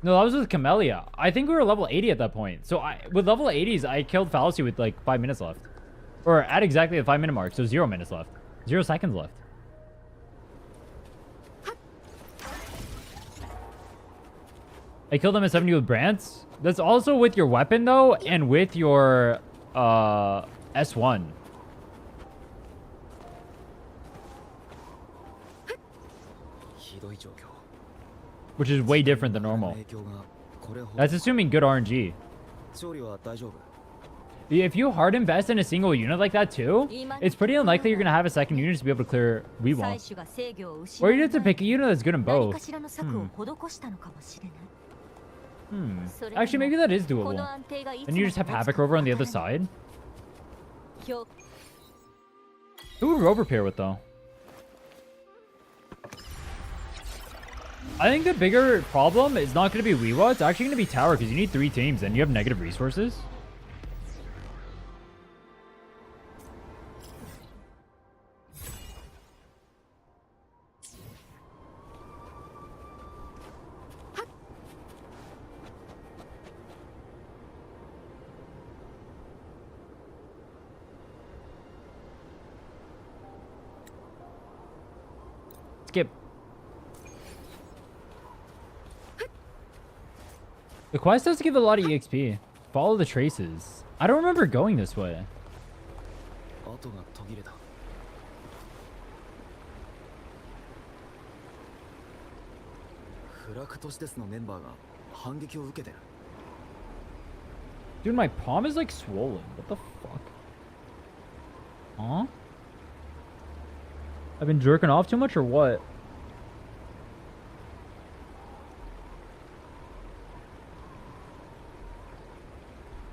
No, that was with Camellia. I think we were level 80 at that point. So with level 80s, I killed Fallacy with like 5 minutes left. Or at exactly the 5 minute mark. So 0 minutes left. 0 seconds left. I killed him at 70 with Brants. That's also with your weapon though, and with your S1. Which is way different than normal. That's assuming good RNG. If you hard invest in a single unit like that too, it's pretty unlikely you're going to have a second unit to be able to clear Weewall. Or you have to pick a unit that's good in both. Actually, maybe that is doable. Then you just have Havoc Rover on the other side. Who would Rover pair with, though? I think the bigger problem is not going to be Weewa. It's actually going to be Tower, because you need 3 teams, and you have negative resources. Skip. The quest does give a lot of EXP. Follow the traces. I don't remember going this way. Dude, my palm is like swollen. What the fuck? Huh? I've been jerking off too much or what?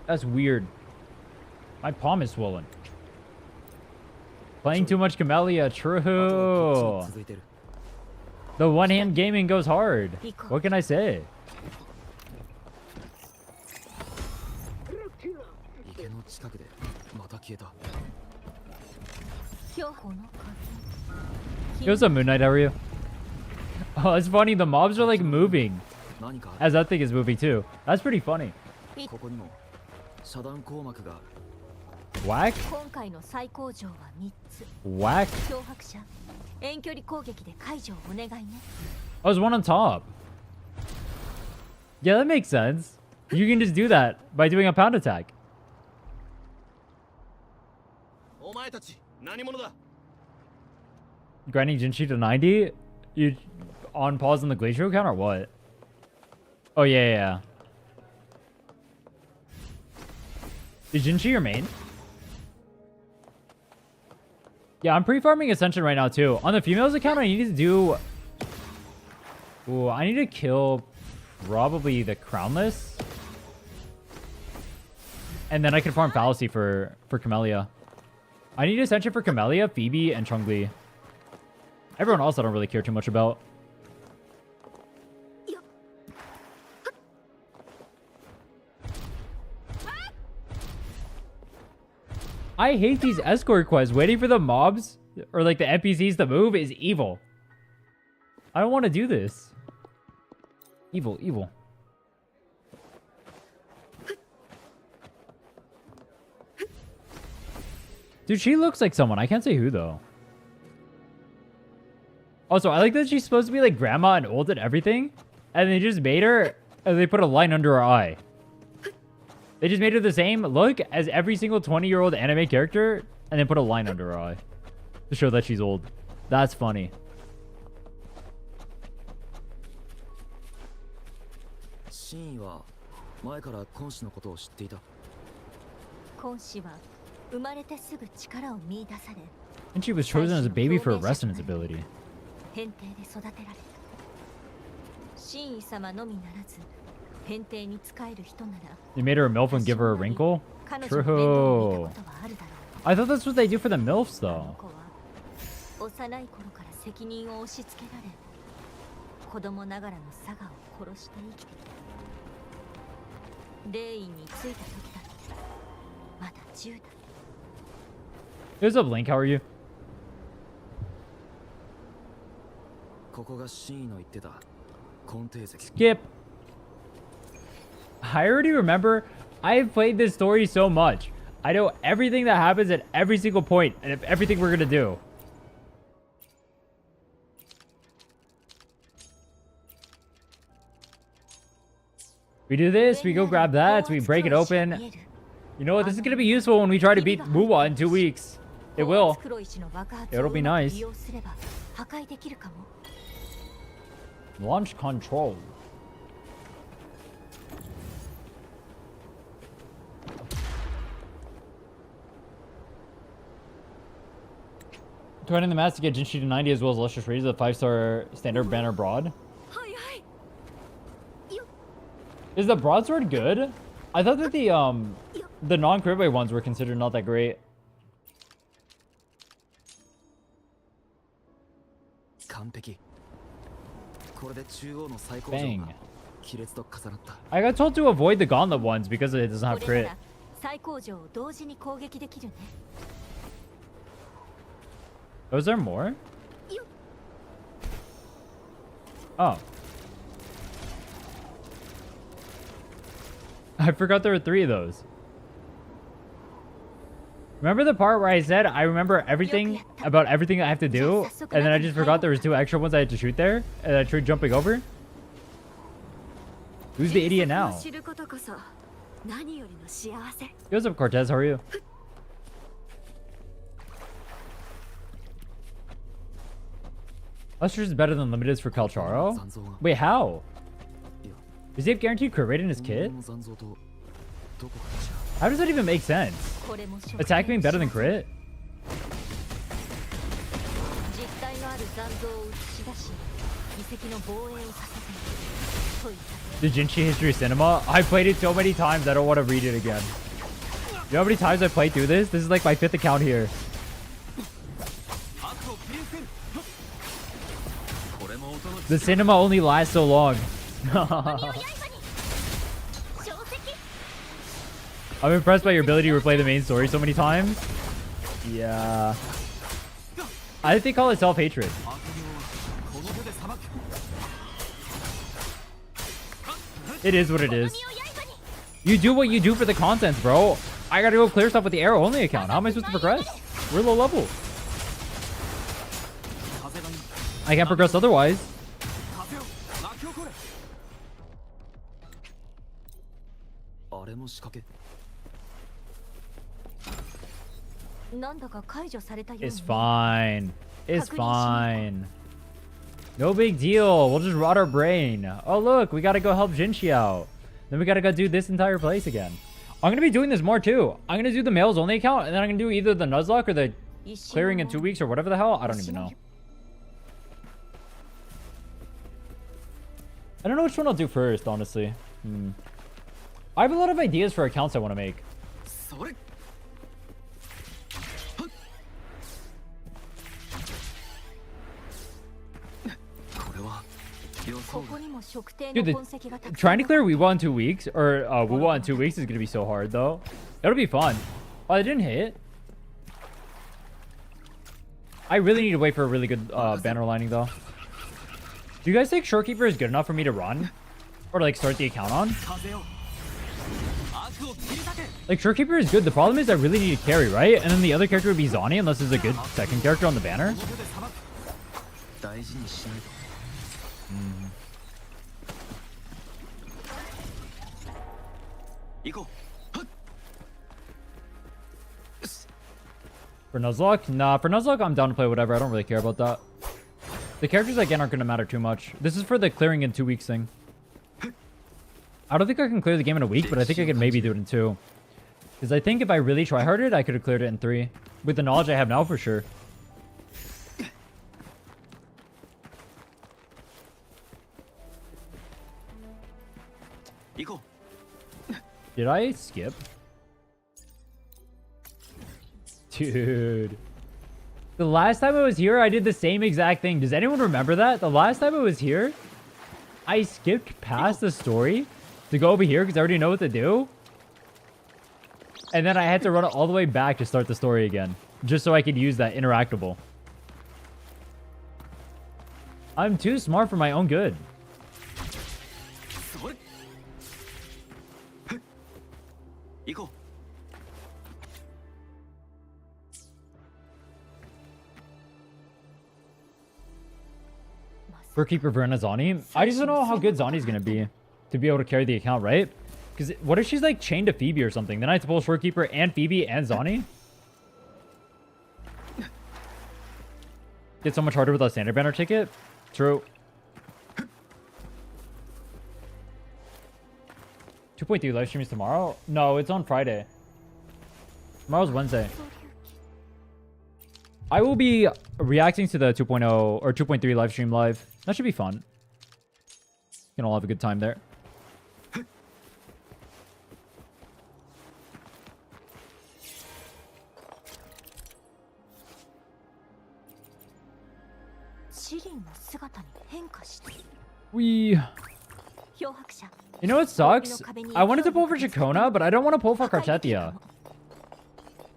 That's weird. My palm is swollen. Playing too much Camellia. True. The one-hand gaming goes hard. What can I say? Yo, what's up, Moon Knight? How are you? Oh, it's funny. The mobs are like moving as that thing is moving too. That's pretty funny. Whack? Whack? Oh, there's one on top. Yeah, that makes sense. You can just do that by doing a pound attack. Grinding Genshin to 90? You on pause on the Glacier account or what? Oh, yeah. Is Genshin your main? Yeah, I'm pre-farming Ascension right now too. On the females account, I need to do... Ooh, I need to kill probably the Crownless. And then I can farm Fallacy for Camellia. I need Ascension for Camellia, Phoebe, and Chun-Li. Everyone else I don't really care too much about. I hate these escort quests. Waiting for the mobs or like the NPCs to move is evil. I don't want to do this. Evil, evil. Dude, she looks like someone. I can't say who though. Also, I like that she's supposed to be like grandma and old and everything. And they just made her and they put a line under her eye. They just made her the same look as every single 20-year-old anime character and then put a line under her eye to show that she's old. That's funny. シーンは前からコン氏のことを知っていた。今氏は生まれてすぐ力を見出され、 And she was chosen as a baby for her resonance ability. 変帝で育てられた。真意様のみならず、変帝に仕える人なら、 They made her a MILF and give her a wrinkle? True. I thought that's what they do for the MILFs though. 幼い頃から責任を押し付けられ、子供ながらのサガを殺して生きてきた。霊院に着いた時だってまだ10代。 What's up, Link? How are you? ここがシーンの言ってた根底石。 Skip. I already remember. I've played this story so much. I know everything that happens at every single point and everything we're gonna do. We do this, we go grab that, we break it open. You know what? This is gonna be useful when we try to beat Muwa in 2 weeks. It will. It'll be nice. Launch control. Turning the mask to get Genshin to 90 as well as Lustrous Rays, the 5-star standard banner broad. Is the broadsword good? I thought that the non-Kribe ones were considered not that great. Bang. I got told to avoid the gauntlet ones because it doesn't have crit. Oh, is there more? Oh. I forgot there were 3 of those. Remember the part where I said I remember everything about everything I have to do, and then I just forgot there was 2 extra ones I had to shoot there, and I tried jumping over? Who's the idiot now? What's up, Cortez? How are you? Lustrous is better than Limited for Calcharo? Wait, how? Does he have guaranteed crit rate in his kit? How does that even make sense? Attack being better than crit? The Genshin History Cinema? I played it so many times I don't want to read it again. You know how many times I played through this? This is like my 5th account here. The cinema only lasts so long. I'm impressed by your ability to replay the main story so many times. Yeah. I think they call it self-hatred. It is what it is. You do what you do for the content, bro. I gotta go clear stuff with the Aero only account. How am I supposed to progress? We're low level. I can't progress otherwise. It's fine. It's fine. No big deal. We'll just rot our brain. Oh, look. We gotta go help Jinshi out. Then we gotta go do this entire place again. I'm gonna be doing this more, too. I'm gonna do the males only account, and then I'm gonna do either the Nuzlocke or the clearing in 2 weeks or whatever the hell. I don't even know. I don't know which one I'll do first, honestly. I have a lot of ideas for accounts I want to make. Dude, trying to clear Weewa in 2 weeks, or Wuwa in 2 weeks is going to be so hard, though. It'll be fun. Oh, I didn't hit. I really need to wait for a really good banner lining though. Do you guys think Shorekeeper is good enough for me to run? Or to like start the account on? Like Shorekeeper is good. The problem is I really need a carry, right? And then the other character would be Zani unless there's a good second character on the banner. For Nuzlocke? Nah, for Nuzlocke I'm down to play whatever. I don't really care about that. The characters again aren't going to matter too much. This is for the clearing in 2 weeks thing. I don't think I can clear the game in a week, but I think I could maybe do it in 2. Because I think if I really tryharded, I could have cleared it in 3. With the knowledge I have now, for sure. Did I skip? Dude. The last time I was here, I did the same exact thing. Does anyone remember that? The last time I was here, I skipped past the story to go over here because I already know what to do. And then I had to run all the way back to start the story again. Just so I could use that interactable. I'm too smart for my own good. For Keeper Verna Zani. I just don't know how good Zani's gonna be to be able to carry the account, right? Because what if she's like chained to Phoebe or something? Then I have to pull Shorekeeper and Phoebe and Zani. Get so much harder with a standard banner ticket. True. 2.3 live streams tomorrow? No, it's on Friday. Tomorrow's Wednesday. I will be reacting to the 2.0 or 2.3 live stream live. That should be fun. You can all have a good time there. We... You know what sucks? I wanted to pull for Chakona, but I don't want to pull for Kartetia.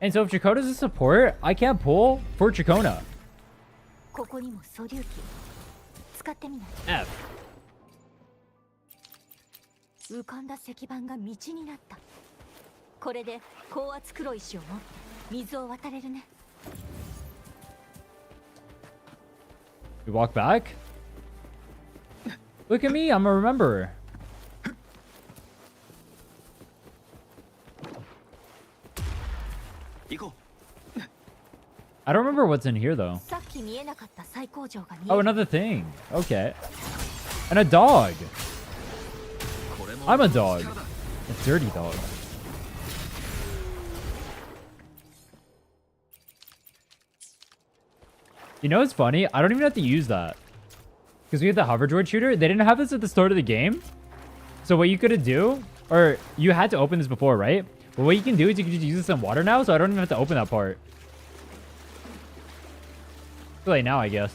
And so if Chakona's a support, I can't pull for Chakona. F. 浮かんだ石板が道になった。これで高圧黒石を持って水を渡れるね。We walk back? Look at me, I'm a rememberer. I don't remember what's in here though. Oh, another thing. Okay. And a dog. I'm a dog. A dirty dog. You know what's funny? I don't even have to use that. Because we have the hover droid shooter. They didn't have this at the start of the game. So what you could do, or you had to open this before, right? But what you can do is you can just use this in water now, so I don't even have to open that part. Too late now, I guess.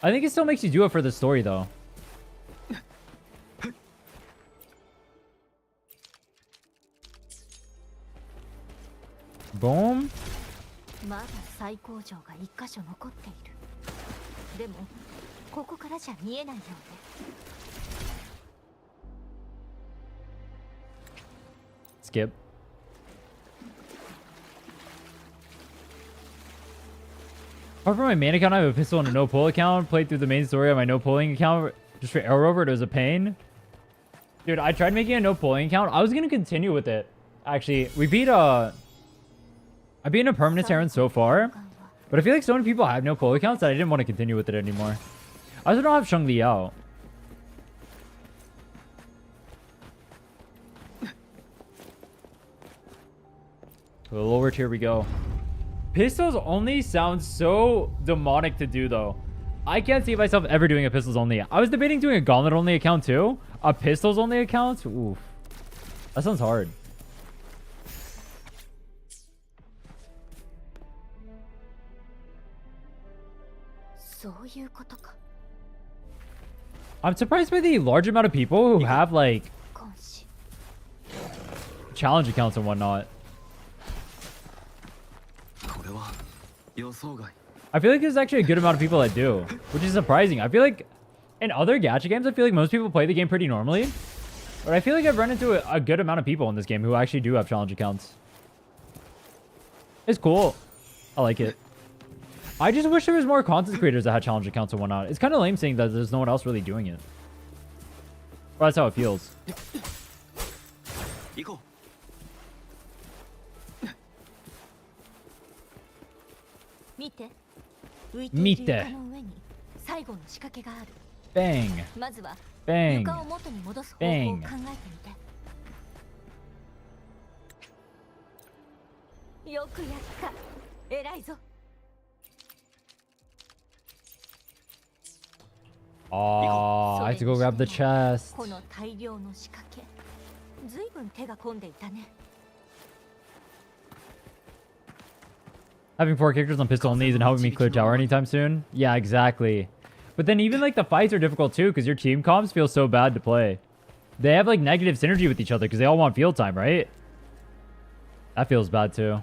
I think it still makes you do it for the story, though. Boom. Skip. Apart from my main account, I have a pistol and a no-pull account. Played through the main story on my no-pulling account just for Aero Rover. It was a pain. Dude, I tried making a no-pulling account. I was going to continue with it. Actually, we beat I beat a permanent Terran so far. But I feel like so many people have no-pull accounts that I didn't want to continue with it anymore. I also don't have Sheng Li out. To the lower tier we go. Pistols only sounds so demonic to do though. I can't see myself ever doing a pistols only. I was debating doing a gauntlet only account too. A pistols only account? Oof. That sounds hard. I'm surprised by the large amount of people who have like challenge accounts and whatnot. 予想外。 I feel like there's actually a good amount of people that do, which is surprising. I feel like in other gacha games, I feel like most people play the game pretty normally. But I feel like I've run into a good amount of people in this game who actually do have challenge accounts. It's cool. I like it. I just wish there was more content creators that had challenge accounts and whatnot. It's kind of lame saying that there's no one else really doing it. Well, that's how it feels. 行こ見て。浮いて見て。いる床の上に最後の仕掛けがある。 Bang. まずは Bang. 床を元に戻す方法を考えてみて。よくやった。偉いぞ。 Oh, I have to go grab the chest. この大量の仕掛け。ずいぶん手が込んでいたね。 Having 4 characters on pistol only isn't helping me clear tower anytime soon. Yeah, exactly. But then even like the fights are difficult too because your team comps feel so bad to play. They have like negative synergy with each other because they all want field time, right? That feels bad too.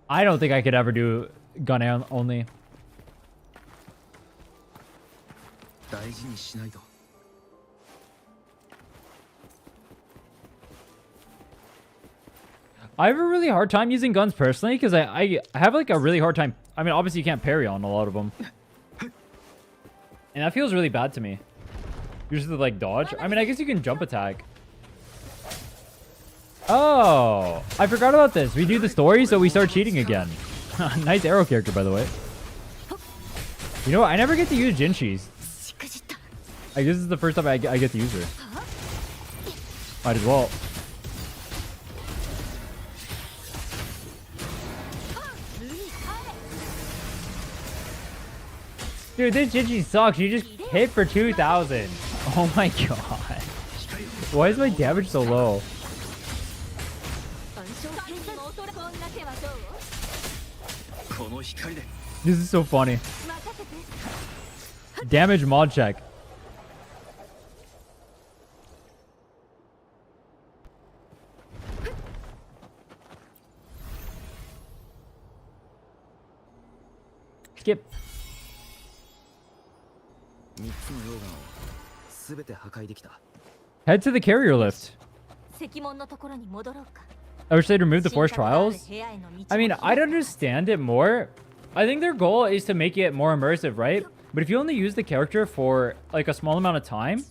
I don't think I could ever do gun only. 大事にしないと。 I have a really hard time using guns personally because I have like a really hard time. I mean, obviously you can't parry on a lot of them. And that feels really bad to me. Usually like dodge. I mean, I guess you can jump attack. Oh, I forgot about this. We do the story, so we start cheating again. Nice Aero character, by the way. You know what? I never get to use Genshin's. I guess this is the first time I get to use her. Might as well. Dude, this Genshin sucks. You just hit for 2,000. Oh my god. Why is my damage so low? This is so funny. Damage mod check. Skip. 3つの溶岩を全て破壊できた。 Head to the carrier lift. 石門のところに戻ろうか。 I wish they'd remove the forced trials. I mean, I'd understand it more. I think their goal is to make it more immersive, right? But if you only use the character for like a small amount of time,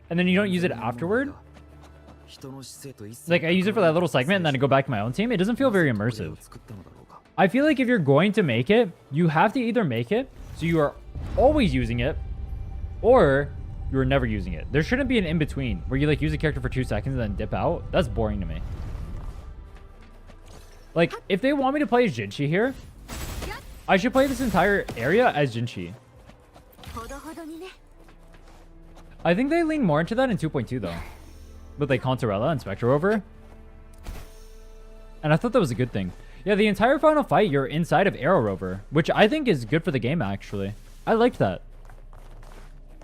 and then you don't use it afterward, like I use it for that little segment and then I go back to my own team, it doesn't feel very immersive. I feel like if you're going to make it, you have to either make it so you are always using it, or you're never using it. There shouldn't be an in-between where you like use a character for 2 seconds and then dip out. That's boring to me. Like, if they want me to play as Jinshi here, I should play this entire area as Jinshi. I think they lean more into that in 2.2 though. With like Contarella and Spectre over. And I thought that was a good thing. Yeah, the entire final fight, you're inside of Aero Rover, which I think is good for the game actually. I liked that.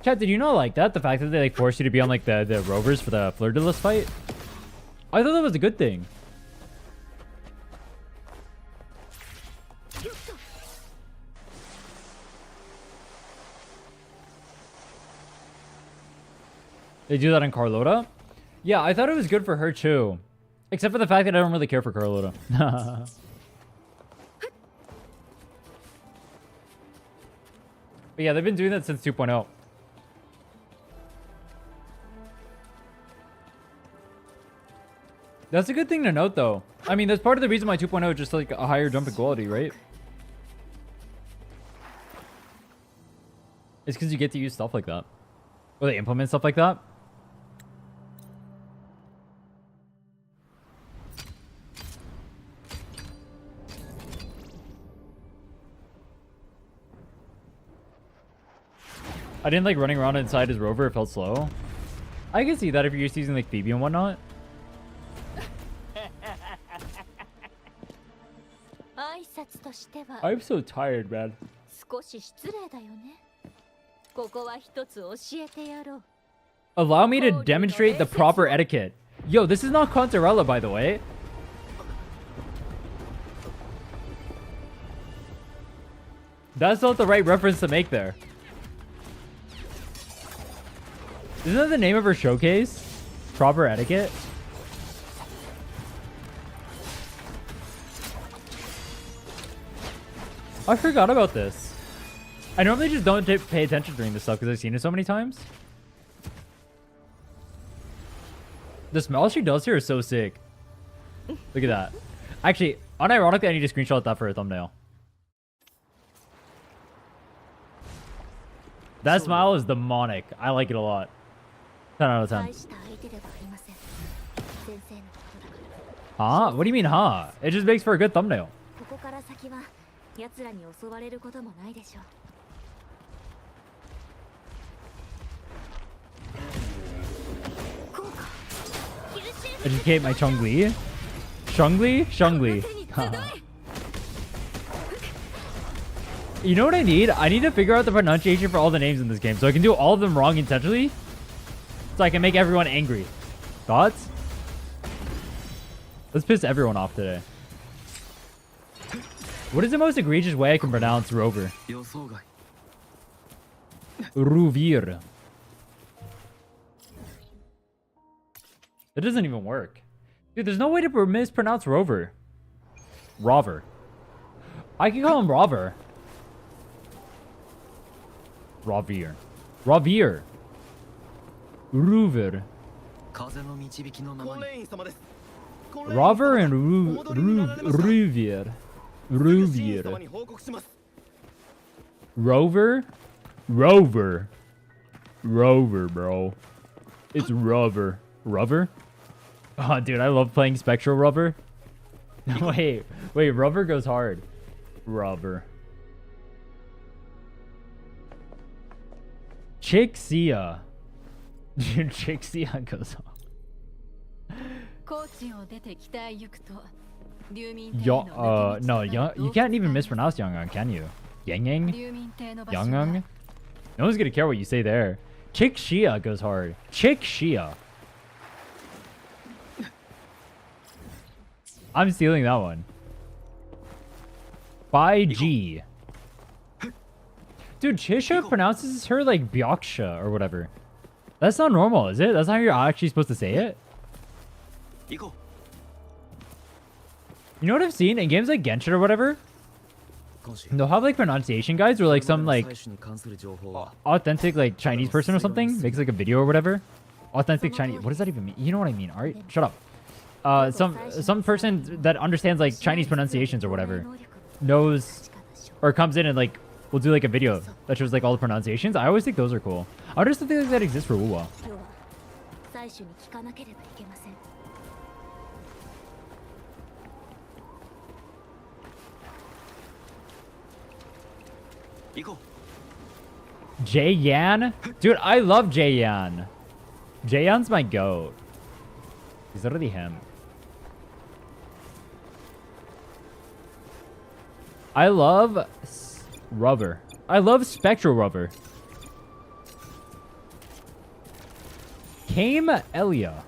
Chat, did you not like that? The fact that they like forced you to be on like the rovers for the Fleur-de-Lis fight? I thought that was a good thing. They do that in Carlota? Yeah, I thought it was good for her too. Except for the fact that I don't really care for Carlota. But yeah, they've been doing that since 2.0. That's a good thing to note though. I mean, that's part of the reason why 2.0 is just like a higher jump in quality, right? It's because you get to use stuff like that. Or they implement stuff like that. I didn't like running around inside his rover, it felt slow. I can see that if you're used to using like Phoebe and whatnot. I'm so tired, man. Allow me to demonstrate the proper etiquette. Yo, this is not Contarella, by the way. That's not the right reference to make there. Isn't that the name of her showcase? Proper etiquette? I forgot about this. I normally just don't pay attention during this stuff because I've seen it so many times. The smell she does here is so sick. Look at that. Actually, unironically, I need to screenshot that for a thumbnail. That smile is demonic. I like it a lot. 10 out of 10. Huh? What do you mean, huh? It just makes for a good thumbnail. Educate my Chongli. Chongli? Chongli. You know what I need? I need to figure out the pronunciation for all the names in this game so I can do all of them wrong intentionally. So I can make everyone angry. Thoughts? Let's piss everyone off today. What is the most egregious way I can pronounce Rover? Ruvir. It doesn't even work. Dude, there's no way to mispronounce Rover. Rover. I can call him Rover. Ravir. Ravir. Ruver. Rover and Ruvir. Ruvir. Rover? Rover. Rover, bro. It's Rover. Rover? Oh, dude, I love playing Spectral Rubber. Wait, Rubber goes hard. Rubber. Chixia. Dude, Chixia goes hard. No, you can't even mispronounce Yangang, can you? Yangang? Yangang? No one's gonna care what you say there. Chixia goes hard. Chixia. I'm stealing that one. By G. Dude, Chisha pronounces her like Byaksha or whatever. That's not normal, is it? That's how you're actually supposed to say it? You know what I've seen in games like Genshin or whatever? They'll have like pronunciation guides or like some like authentic like Chinese person or something makes like a video or whatever. Authentic Chinese. What does that even mean? You know what I mean? All right, shut up. Some person that understands like Chinese pronunciations or whatever knows or comes in and like will do like a video that shows like all the pronunciations. I always think those are cool. I just don't think like that exists for Wuwa. Jay Yan? Dude, I love Jay Yan. Jay Yan's my goat. He's literally him. I love Rubber. I love Spectral Rubber. Camelia.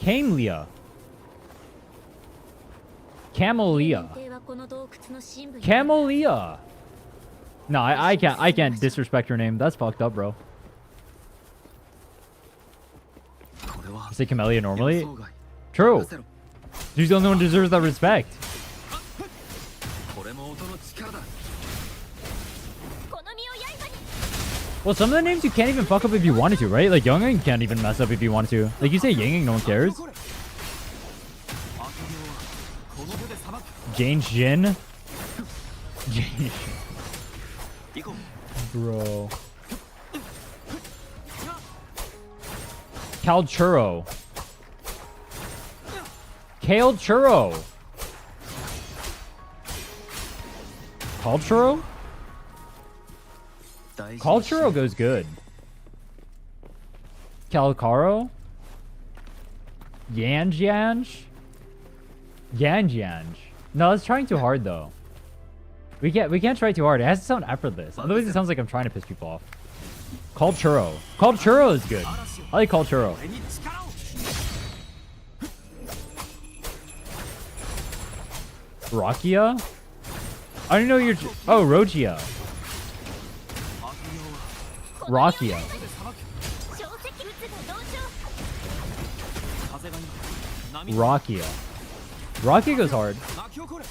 Camelia. Camelia. Camelia. No, I can't disrespect her name. That's fucked up, bro. You say Camelia normally? True. She's the only one who deserves that respect. Well, some of the names you can't even fuck up if you wanted to, right? Like, Younging can't even mess up if you wanted to. Like, you say Yanging, no one cares. Jane Jin? Jane Bro. Cal Churro. Kale Churro. Called Churro? Called Churro goes good. Calcaro? Yanj Yanj? Yanj Yanj. No, that's trying too hard though. We can't try too hard. It has to sound effortless. Otherwise it sounds like I'm trying to piss people off. Called Churro. Called Churro is good. I like Called Churro. Rakia? I don't know your. Oh, Rogia. Rockia. 小石物が同調 風が今波 Rockia. Rockia goes hard. 巻き起これ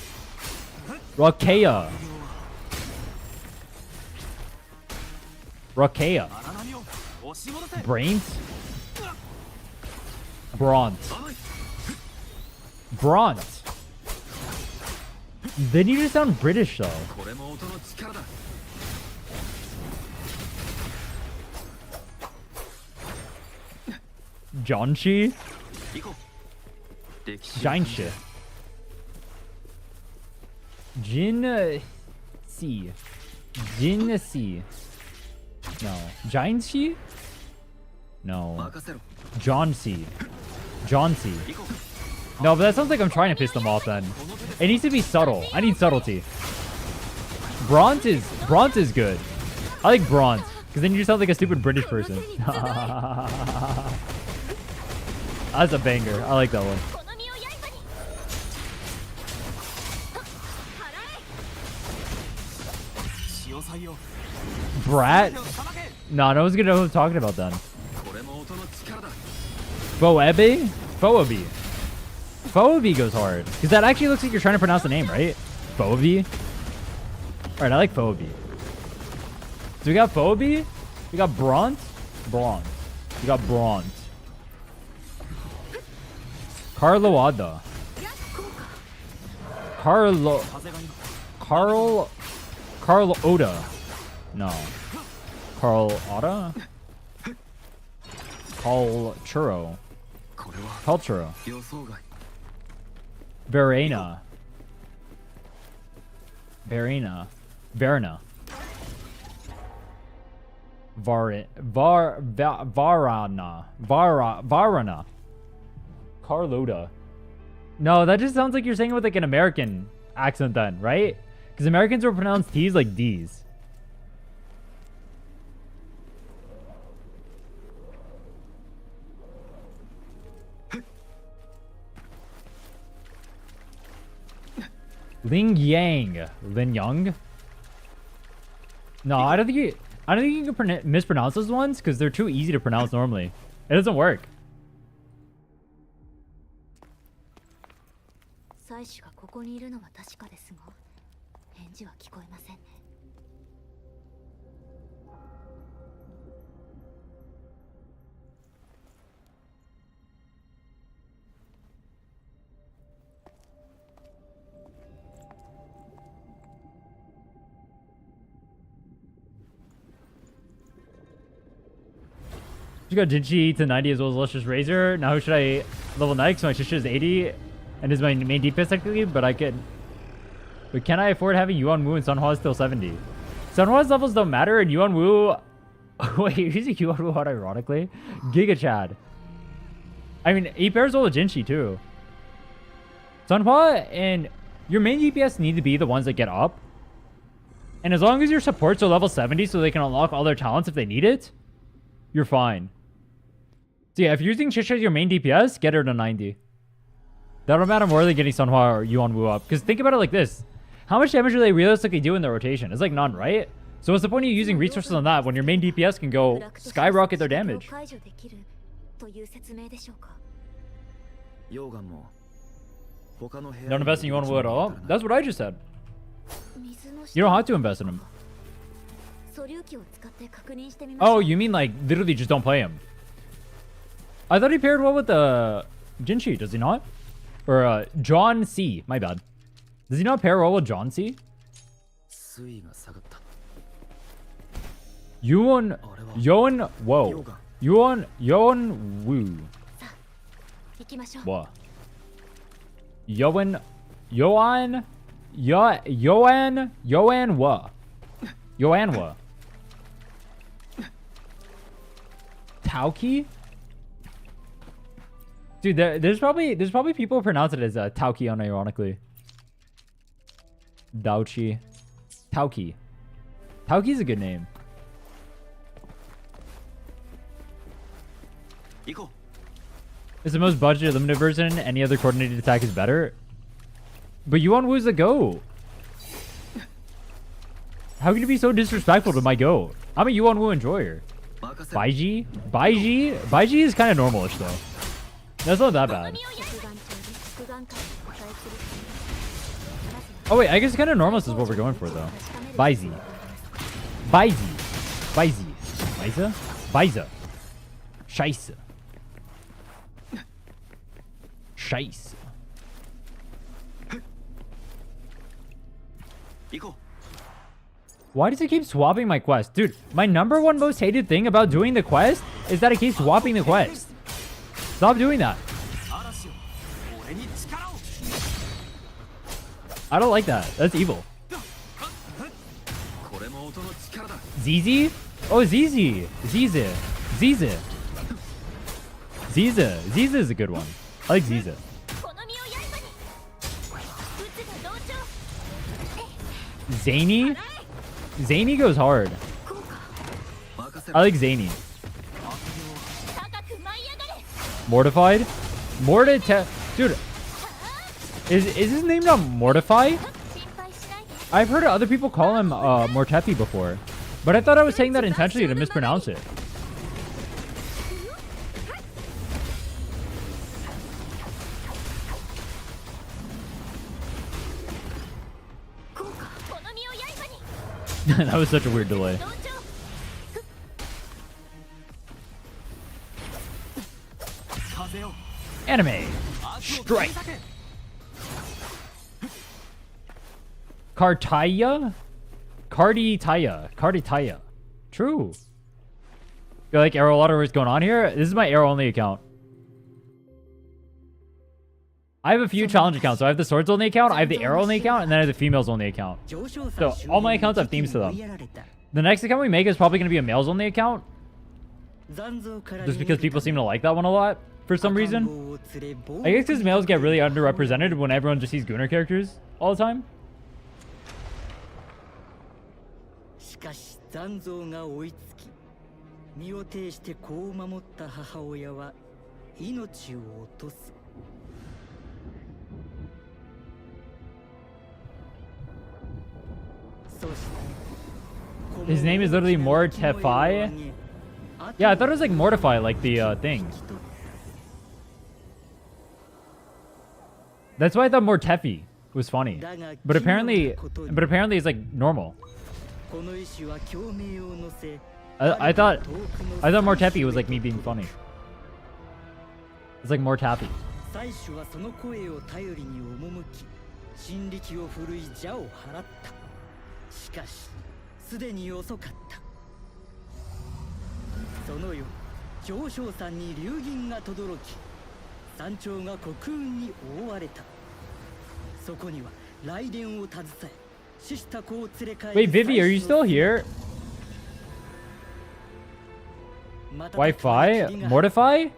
Rockia. Rockia. 荒波を押し戻せ Brains? Bronze. 甘い Bronze. They need to sound British though. これも音の力だ Janshi? 行こう歴史 Janshi. Jin C. Jin C. No. Janshi? No. 任せろ John C. John C. 行こう No, but that sounds like I'm trying to piss them off then. It needs to be subtle. I need subtlety. Bronze is good. I like bronze. Because then you sound like a stupid British person. That's a banger. I like that one. この身を刃に払え 潮騒よ Brat? 手をさばけ No, no one's gonna know who I'm talking about then. これも音の力だ Boebi? Boebi. Boebi goes hard. Because that actually looks like you're trying to pronounce the name, right? Boebi? Alright, I like Boebi. So we got Boebi. We got Bronze. Bronze. We got Bronze. Carlo Ada. Carlo. 風が今 Carl. Carl Oda. No. Carl Oda? Carl Churro. これは Carl Churro. 予想外 Verena. Verena. Verna. Varana. Varana. Carlota. No, that just sounds like you're saying it with like an American accent then, right? Because Americans will pronounce T's like D's. Ling Yang. Lin Yang? No, I don't think you can mispronounce those ones because they're too easy to pronounce normally. It doesn't work. 妻子がここにいるのは確かですが返事は聞こえませんね You got Jinchi to 90 as well as Lustrous Razor. Now who should I level next? My Shisha is 80 and is my main DPS technically, but I could. But can I afford having Yuan Wu and Sunhua still 70? Sunhua's levels don't matter and Yuan Wu. Wait, you're using Yuan Wu out ironically? Giga Chad. I mean, he pairs well with Jinchi too. Sunhua and your main DPS need to be the ones that get up. And as long as your supports are level 70 so they can unlock all their talents if they need it, you're fine. So yeah, if you're using Shisha as your main DPS, get her to 90. That'll matter more than getting Sunhua or Yuan Wu up. Because think about it like this. How much damage do they realistically do in their rotation? It's like none, right? So what's the point of you using resources on that when your main DPS can go skyrocket their damage? 解除できるという説明でしょうか 溶岩も他の部屋 Don't invest in Yuan Wu at all? That's what I just said. 水の You don't have to invest in him. 素粒器を使って確認してみましょ Oh, う you mean like literally just don't play him? I thought he paired well with Jinchi, does he not? Or John C. My bad. Does he not pair well with John C? 水位が下がった Yuan Whoa. Yuan Wu. さあ行きましょう What? Yoan what? Yoan what? Tauki? Dude, there's probably people who pronounce it as Tauki unironically. Dauchi. Tauki. Tauki's a good name. 行こ It's the most budgeted limited version. Any other coordinated attack is better. But Yuan Wu's the GOAT. How can you be so disrespectful to my goat? I'm a Yuan-Wu enjoyer. Baiji? Baiji is kind of normalish though. That's not that bad. Oh wait, I guess kind of normalist is what we're going for though. Baizi. Baiza? Baiza. Scheiße. Scheiße. Why does it keep swapping my quest? Dude, my #1 most hated thing about doing the quest is that it keeps swapping the quest. Stop doing that. I don't like that. That's evil. ZZ? Oh, ZZ. ZZ. ZZ. ZZ. ZZ is a good one. I like ZZ. Zany? Zany goes hard. I like Zany. Mortified? Dude, is his name not Mortify? I've heard other people call him Mortefi before, but I thought I was saying that intentionally to mispronounce it. That was such a weird delay. Anime. Strike. Cartaya? Carditaya. True. You like Aero a lot of what's going on here? This is my Aero only account. I have a few challenge accounts. So I have the swords only account, I have the Aero only account, and then I have the females only account. So all my accounts have themes to them. The next account we make is probably going to be a males only account. Just because people seem to like that one a lot for some reason. I guess because males get really underrepresented when everyone just sees Gunnar characters all the time. His name is literally Mortify. Yeah, I thought it was like Mortify, like the thing. That's why I thought Mortefi was funny. But apparently it's like normal. I thought Mortefi was like me being funny. It's like Mortafi. しかしすでに遅かったその夜上昇山に流銀が轟き山頂が黒雲に覆われたそこには雷電を携え死した子を連れ帰り Wait, Vivi, are you still here? Wi-Fi? Mortify?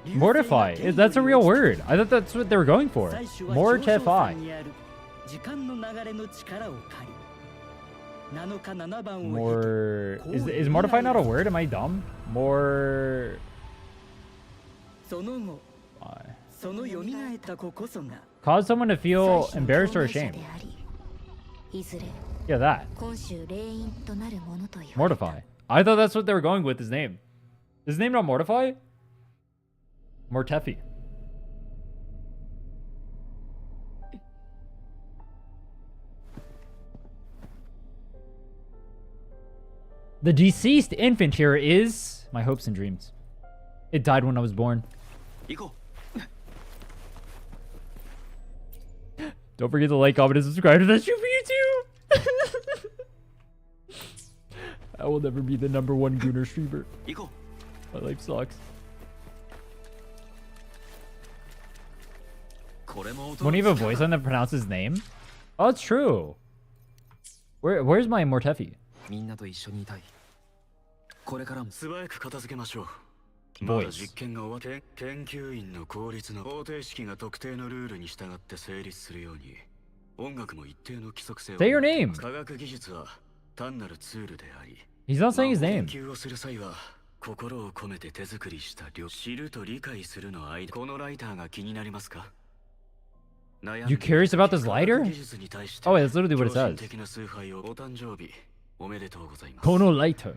Mortify. That's a real word. I thought that's what they were going for. Mortify. More... Is mortify not a word? Am I dumb? More... Cause someone to feel embarrassed or ashamed. Yeah, that. Mortify. I thought that's what they were going with his name. Is his name not Mortify? Mortefi. The deceased infant here is my hopes and dreams. It died when I was born. Don't forget to like, comment, and subscribe to that show for you too. I will never be the #1 Gunnar streamer. My life sucks. Won't you have a voice on that pronounces his name? Oh, it's true. Where's my Mortefi? Voice. Say your name. He's not saying his name. You curious about this lighter? Oh wait, that's literally what it says. おめでとうございます。 Kono lighter.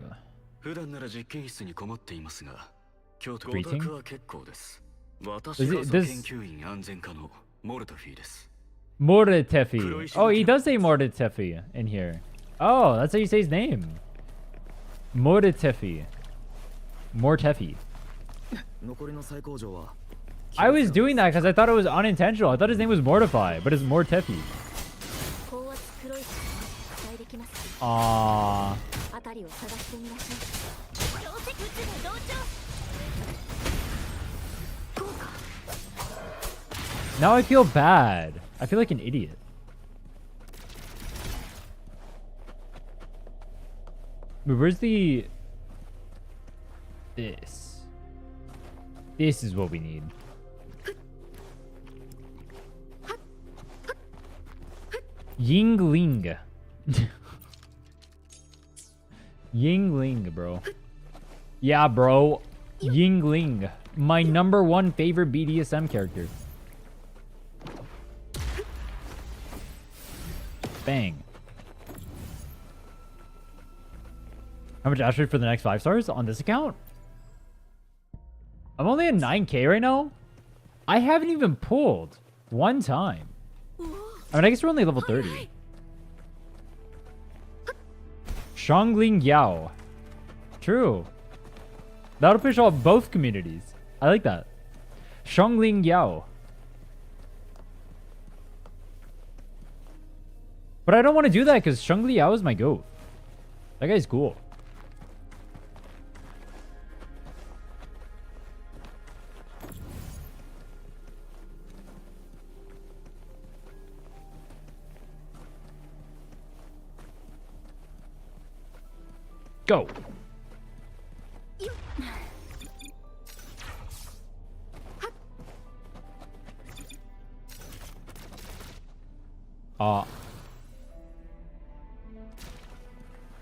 普段なら実験室にこもっていますが、今日と Greeting? ご宅は結構です。私は研究員安全課のモルタフィーです。 Mortefi. Oh, he does say Mortefi in here. Oh, that's how you say his name. Mortefi. Mortefi. 残りの最高上は I was doing that because I thought it was unintentional. I thought his name was Mortify, but it's Mortefi. 高圧黒い力を破壊できます。 Aww. 辺りを探してみましょう。強制物が同調。効果。 Now I feel bad. I feel like an idiot. But where's the... This. This is what we need. Yingling. Yingling, bro. Yeah, bro. Yingling. My #1 favorite BDSM character. Bang. How much asteroid for the next 5 stars on this account? I'm only at 9k right now. I haven't even pulled one time. I mean, I guess we're only level 30. Shangling Yao. True. That'll push off both communities. I like that. Shangling Yao. But I don't want to do that because Shangli Yao is my goat. That guy's cool. Go.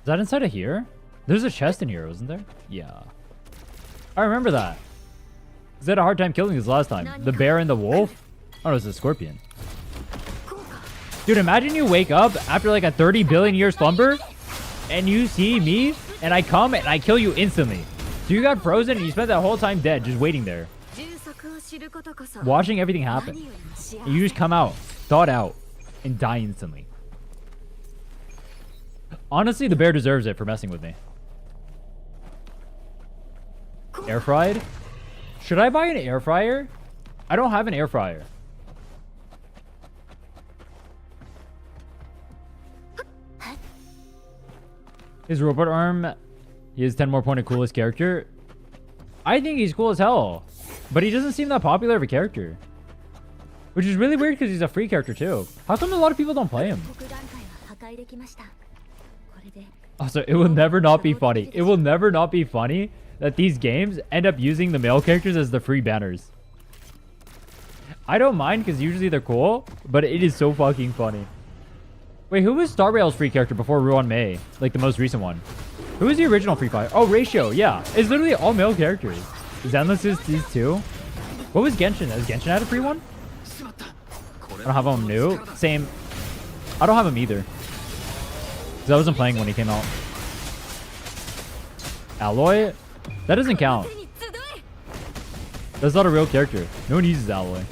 Is that inside of here? There's a chest in here, wasn't there? Yeah. I remember that. Because I had a hard time killing this last time. The bear and the wolf? Oh, no, it's a scorpion. Dude, imagine you wake up after like a 30 billion year slumber and you see me and I come and I kill you instantly. So you got frozen and you spent that whole time dead just waiting there. Watching everything happen. And you just come out, thawed out, and die instantly. Honestly, the bear deserves it for messing with me. Air fried? Should I buy an air fryer? I don't have an air fryer. His robot arm, he has 10 more pointed coolest character. I think he's cool as hell. But he doesn't seem that popular of a character. Which is really weird because he's a free character too. How come a lot of people don't play him? Also, it will never not be funny. It will never not be funny that these games end up using the male characters as the free banners. I don't mind because usually they're cool, but it is so fucking funny. Wait, who was Star Rail's free character before Ruan Mei? Like the most recent one. Who was the original Free Fire? Oh, Ratio, yeah. It's literally all male characters. Zenless is these two. What was Genshin? Has Genshin had a free one? I don't have him new. Same. I don't have him either. Because I wasn't playing when he came out. Alloy? That doesn't count. That's not a real character. No one uses Alloy.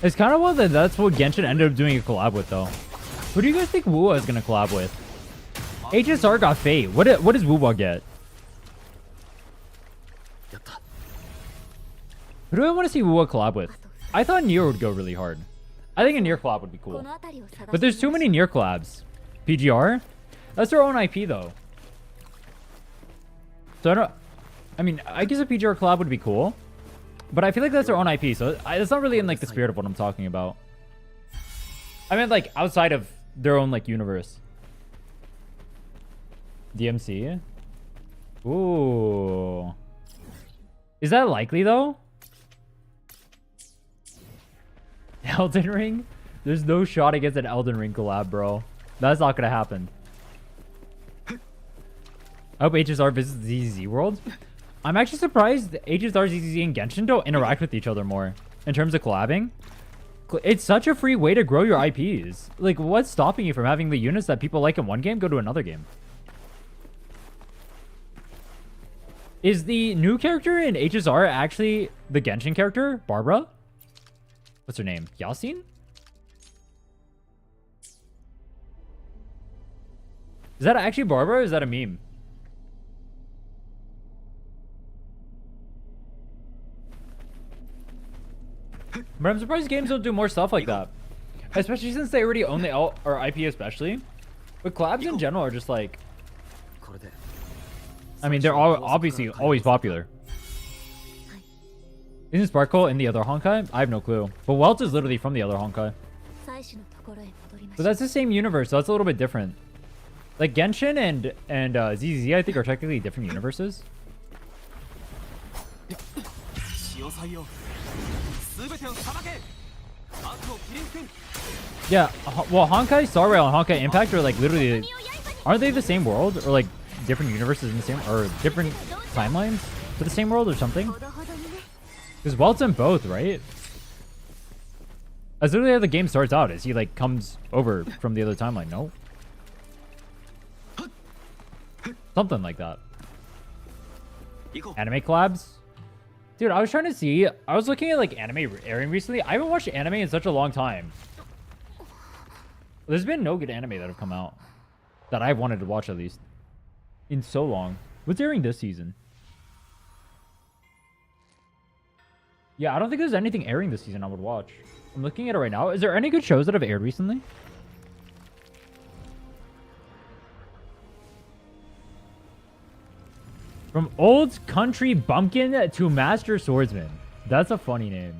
It's kind of wild that that's what Genshin ended up doing a collab with, though. Who do you guys think Wuwa is going to collab with? HSR got Fate. What does Wuwa get? Who do I want to see Wuwa collab with? I thought Nier would go really hard. I think a Nier collab would be cool. But there's too many Nier collabs. PGR? That's their own IP, though. So I mean, I guess a PGR collab would be cool. But I feel like that's their own IP, so it's not really in like the spirit of what I'm talking about. I meant like outside of their own like universe. DMC? Ooh. Is that likely though? Elden Ring? There's no shot against an Elden Ring collab, bro. That's not gonna happen. I hope HSR visits the ZZ world. I'm actually surprised HSR, ZZ, and Genshin don't interact with each other more in terms of collabing. It's such a free way to grow your IPs. Like, what's stopping you from having the units that people like in one game go to another game? Is the new character in HSR actually the Genshin character, Barbara? What's her name? Yasin? Is that actually Barbara or is that a meme? But I'm surprised games don't do more stuff like that. Especially since they already own the L or IP especially. But collabs in general are just like... I mean, they're all obviously always popular. Isn't Sparkle in the other Honkai? I have no clue. But Welt is literally from the other Honkai. But that's the same universe, so that's a little bit different. Like Genshin and ZZ, I think, are technically different universes. Yeah, well, Honkai Star Rail and Honkai Impact are like literally... Aren't they the same world? Or like different universes in the same... Or different timelines for the same world or something? Because Welt's in both, right? That's literally how the game starts out, is he like comes over from the other timeline, no? Something like that. Anime collabs? Dude, I was trying to see... I was looking at like anime airing recently. I haven't watched anime in such a long time. There's been no good anime that have come out. That I wanted to watch at least. In so long. What's airing this season? Yeah, I don't think there's anything airing this season I would watch. I'm looking at it right now. Is there any good shows that have aired recently? From Old Country Bumpkin to Master Swordsman. That's a funny name.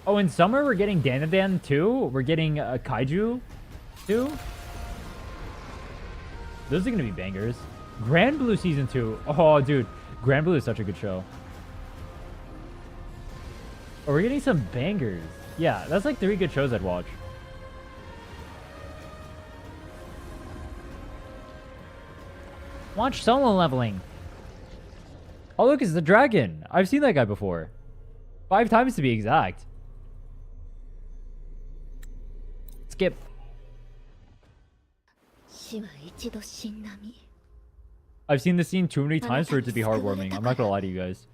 Oh, in summer we're getting Danadan 2. We're getting Kaiju 2. Those are going to be bangers. Grand Blue Season 2. Oh, dude. Grand Blue is such a good show. Oh, we're getting some bangers. Yeah, that's like 3 good shows I'd watch. Watch Solo Leveling. Oh, look, it's the dragon. I've seen that guy before. 5 times to be exact. Skip. I've seen this scene too many times for it to be heartwarming. I'm not gonna lie to you guys.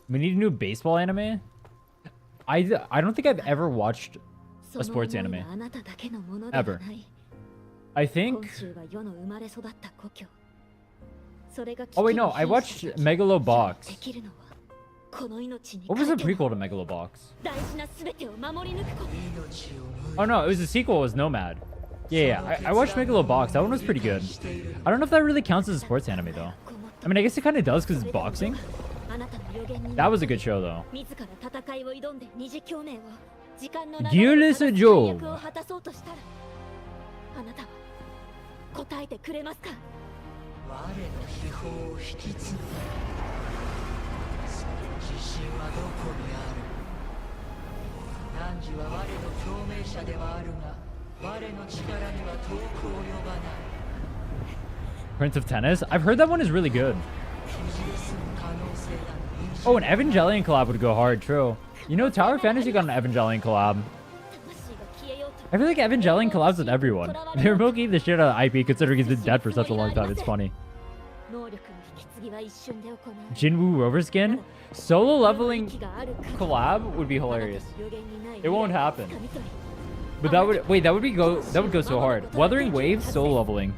We need a new baseball anime? I don't think I've ever watched a sports anime. Ever. I think... Oh wait, no. I watched Megalobox. What was the prequel to Megalobox? Oh no, it was a sequel. It was Nomad. Yeah, I watched Megalobox. That one was pretty good. I don't know if that really counts as a sports anime though. I mean, I guess it kind of does because it's boxing. That was a good show though. Gearless Joe. Prince of Tennis? I've heard that one is really good. Oh, an Evangelion collab would go hard, true. You know, Tower Fantasy got an Evangelion collab. I feel like Evangelion collabs with everyone. They're milking the shit out of IP considering he's been dead for such a long time. It's funny. Jinwoo Rover skin? Solo leveling collab would be hilarious. It won't happen. But that would... Wait, that would go so hard. Wuthering Waves, solo leveling.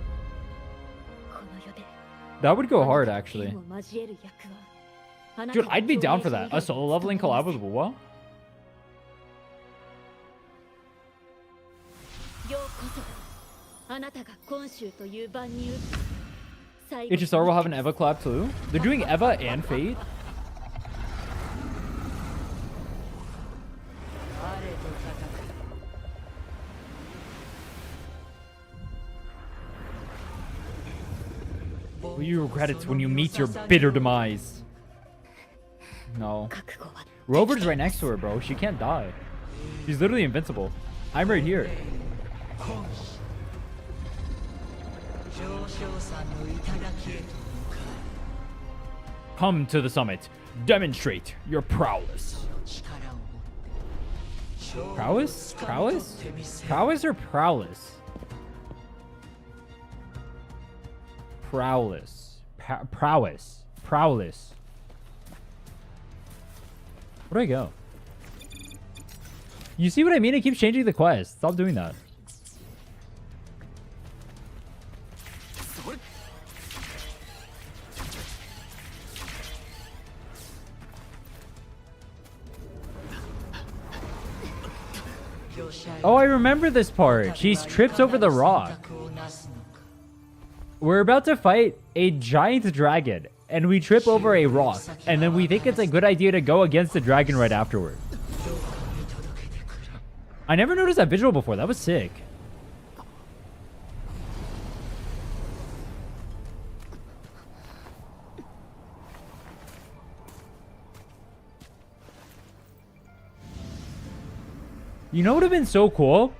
That would go hard, actually. Dude, I'd be down for that. A solo leveling collab with Wuwa? HSR will have an Eva collab too? They're doing Eva and Fate? Will you regret it when you meet your bitter demise? No. Rover's right next to her, bro. She can't die. She's literally invincible. I'm right here. Come to the summit. Demonstrate your prowess. Prowess? Prowess? Prowess or prowess? Prowess. Prowess. Prowess. Where'd I go? You see what I mean? It keeps changing the quest. Stop doing that. Oh, I remember this part. She trips over the rock. We're about to fight a giant dragon, and we trip over a rock, and then we think it's a good idea to go against the dragon right afterward. I never noticed that visual before. That was sick. You know what would have been so cool?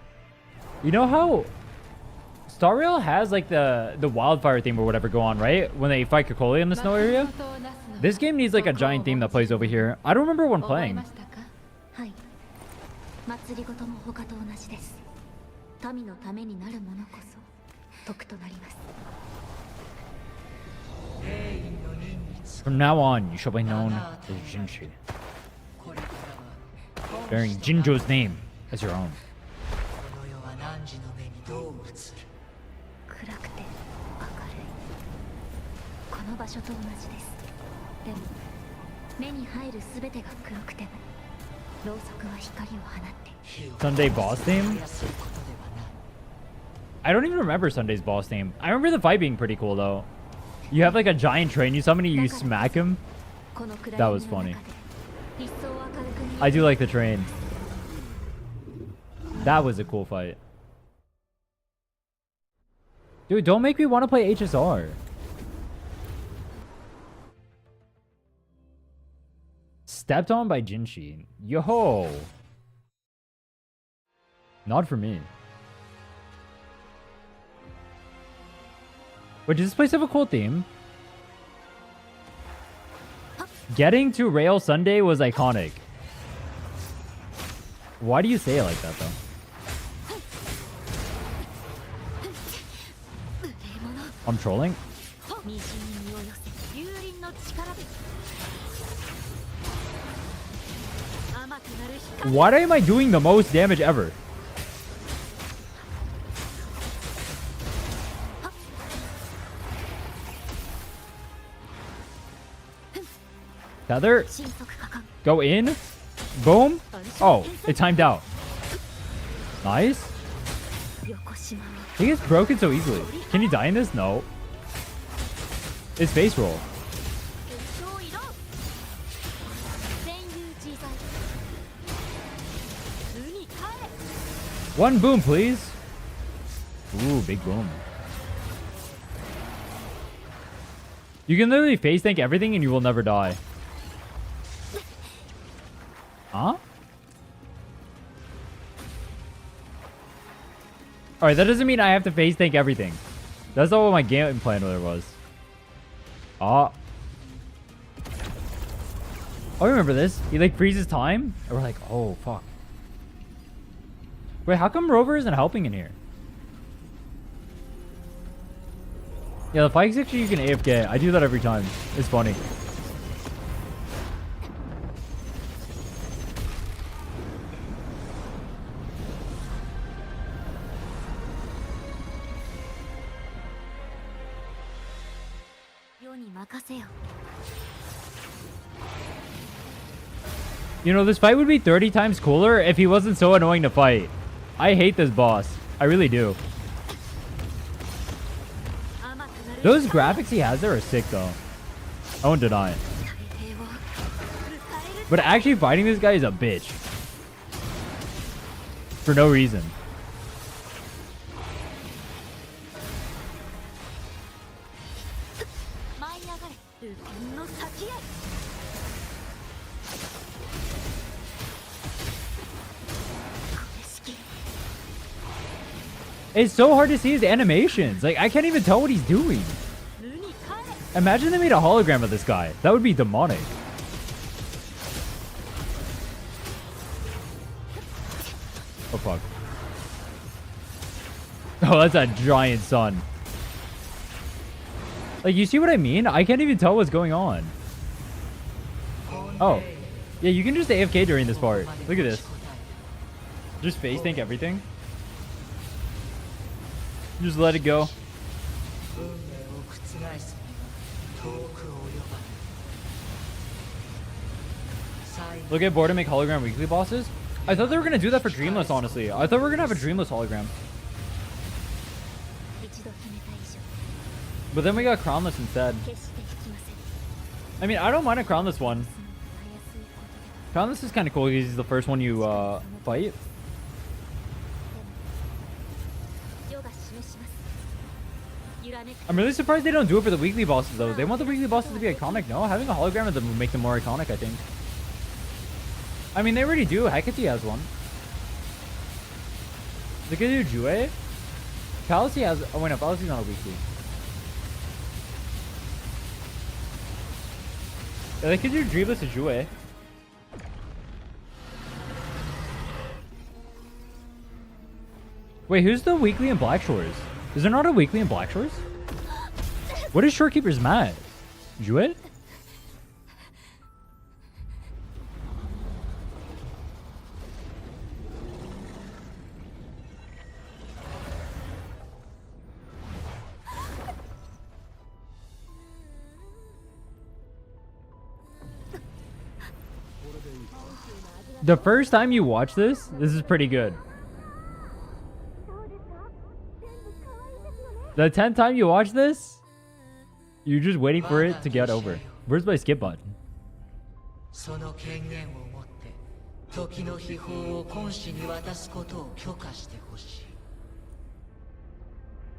You know how Star Rail has like the wildfire theme or whatever go on, right? When they fight Kokoli in the snow area? This game needs like a giant theme that plays over here. I don't remember one playing. From now on, you shall be known as Genshin, bearing Jinjo's name as your own. Sunday boss theme? I don't even remember Sunday's boss theme. I remember the fight being pretty cool though. You have like a giant train you summon and you smack him. That was funny. I do like the train. That was a cool fight. Dude, don't make me want to play HSR. Stepped on by Genshin. Yo. Not for me. Wait, does this place have a cool theme? Getting to Rail Sunday was iconic. Why do you say it like that, though? I'm trolling? Why am I doing the most damage ever? Tether. Go in. Boom. Oh, it timed out. Nice. He gets broken so easily. Can you die in this? No. It's face roll. One boom, please. Ooh, big boom. You can literally face tank everything and you will never die. Huh? Alright, that doesn't mean I have to face tank everything. That's not what my game plan there was. Oh, I remember this. He like freezes time. And we're like, oh, fuck. Wait, how come Rover isn't helping in here? Yeah, the 560 you can AFK. I do that every time. It's funny. You know, this fight would be 30 times cooler if he wasn't so annoying to fight. I hate this boss. I really do. Those graphics he has there are sick, though. I won't deny it. But actually fighting this guy is a bitch. For no reason. It's so hard to see his animations. Like, I can't even tell what he's doing. Imagine they made a hologram of this guy. That would be demonic. Oh, fuck. Oh, that's a giant sun. Like, you see what I mean? I can't even tell what's going on. Oh. Yeah, you can just AFK during this part. Look at this. Just face tank everything. Just let it go. Look at board to make hologram weekly bosses. I thought they were gonna do that for Dreamless, honestly. I thought we were gonna have a Dreamless hologram. But then we got Crownless instead. I mean, I don't mind a Crownless one. Crownless is kind of cool because he's the first one you fight. I'm really surprised they don't do it for the weekly bosses though. They want the weekly bosses to be iconic, no? Having a hologram of them would make them more iconic, I think. I mean, they already do. Hecate has one. They could do Jue. Fallacy has... Oh, wait, no. Fallacy's not a weekly. Yeah, they could do Dreamless and Jue. Wait, who's the weekly in Black Shores? Is there not a weekly in Black Shores? What is Shorekeeper's mat? Jue? The first time you watch this is pretty good. The 10th time you watch this, you're just waiting for it to get over. Where's my skip button?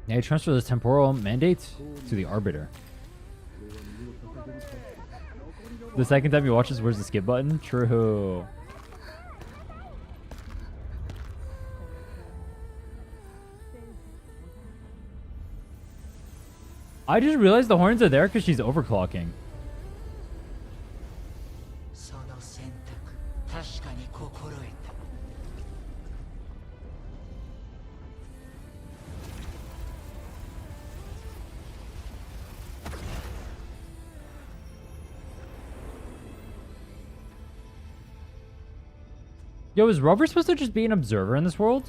Yeah, transfer this temporal mandate to the Arbiter. The second time you watch this, where's the skip button? True. I just realized the horns are there because she's overclocking. Yo, is Rover supposed to just be an observer in this world?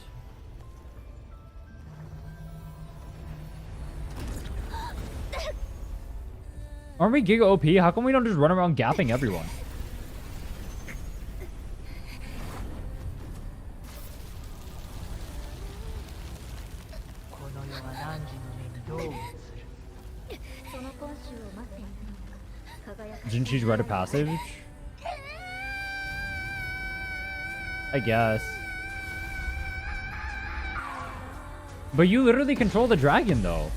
Aren't we Giga OP? How come we don't just run around gapping everyone? Didn't she write a passage? I guess. But you literally control the dragon, though.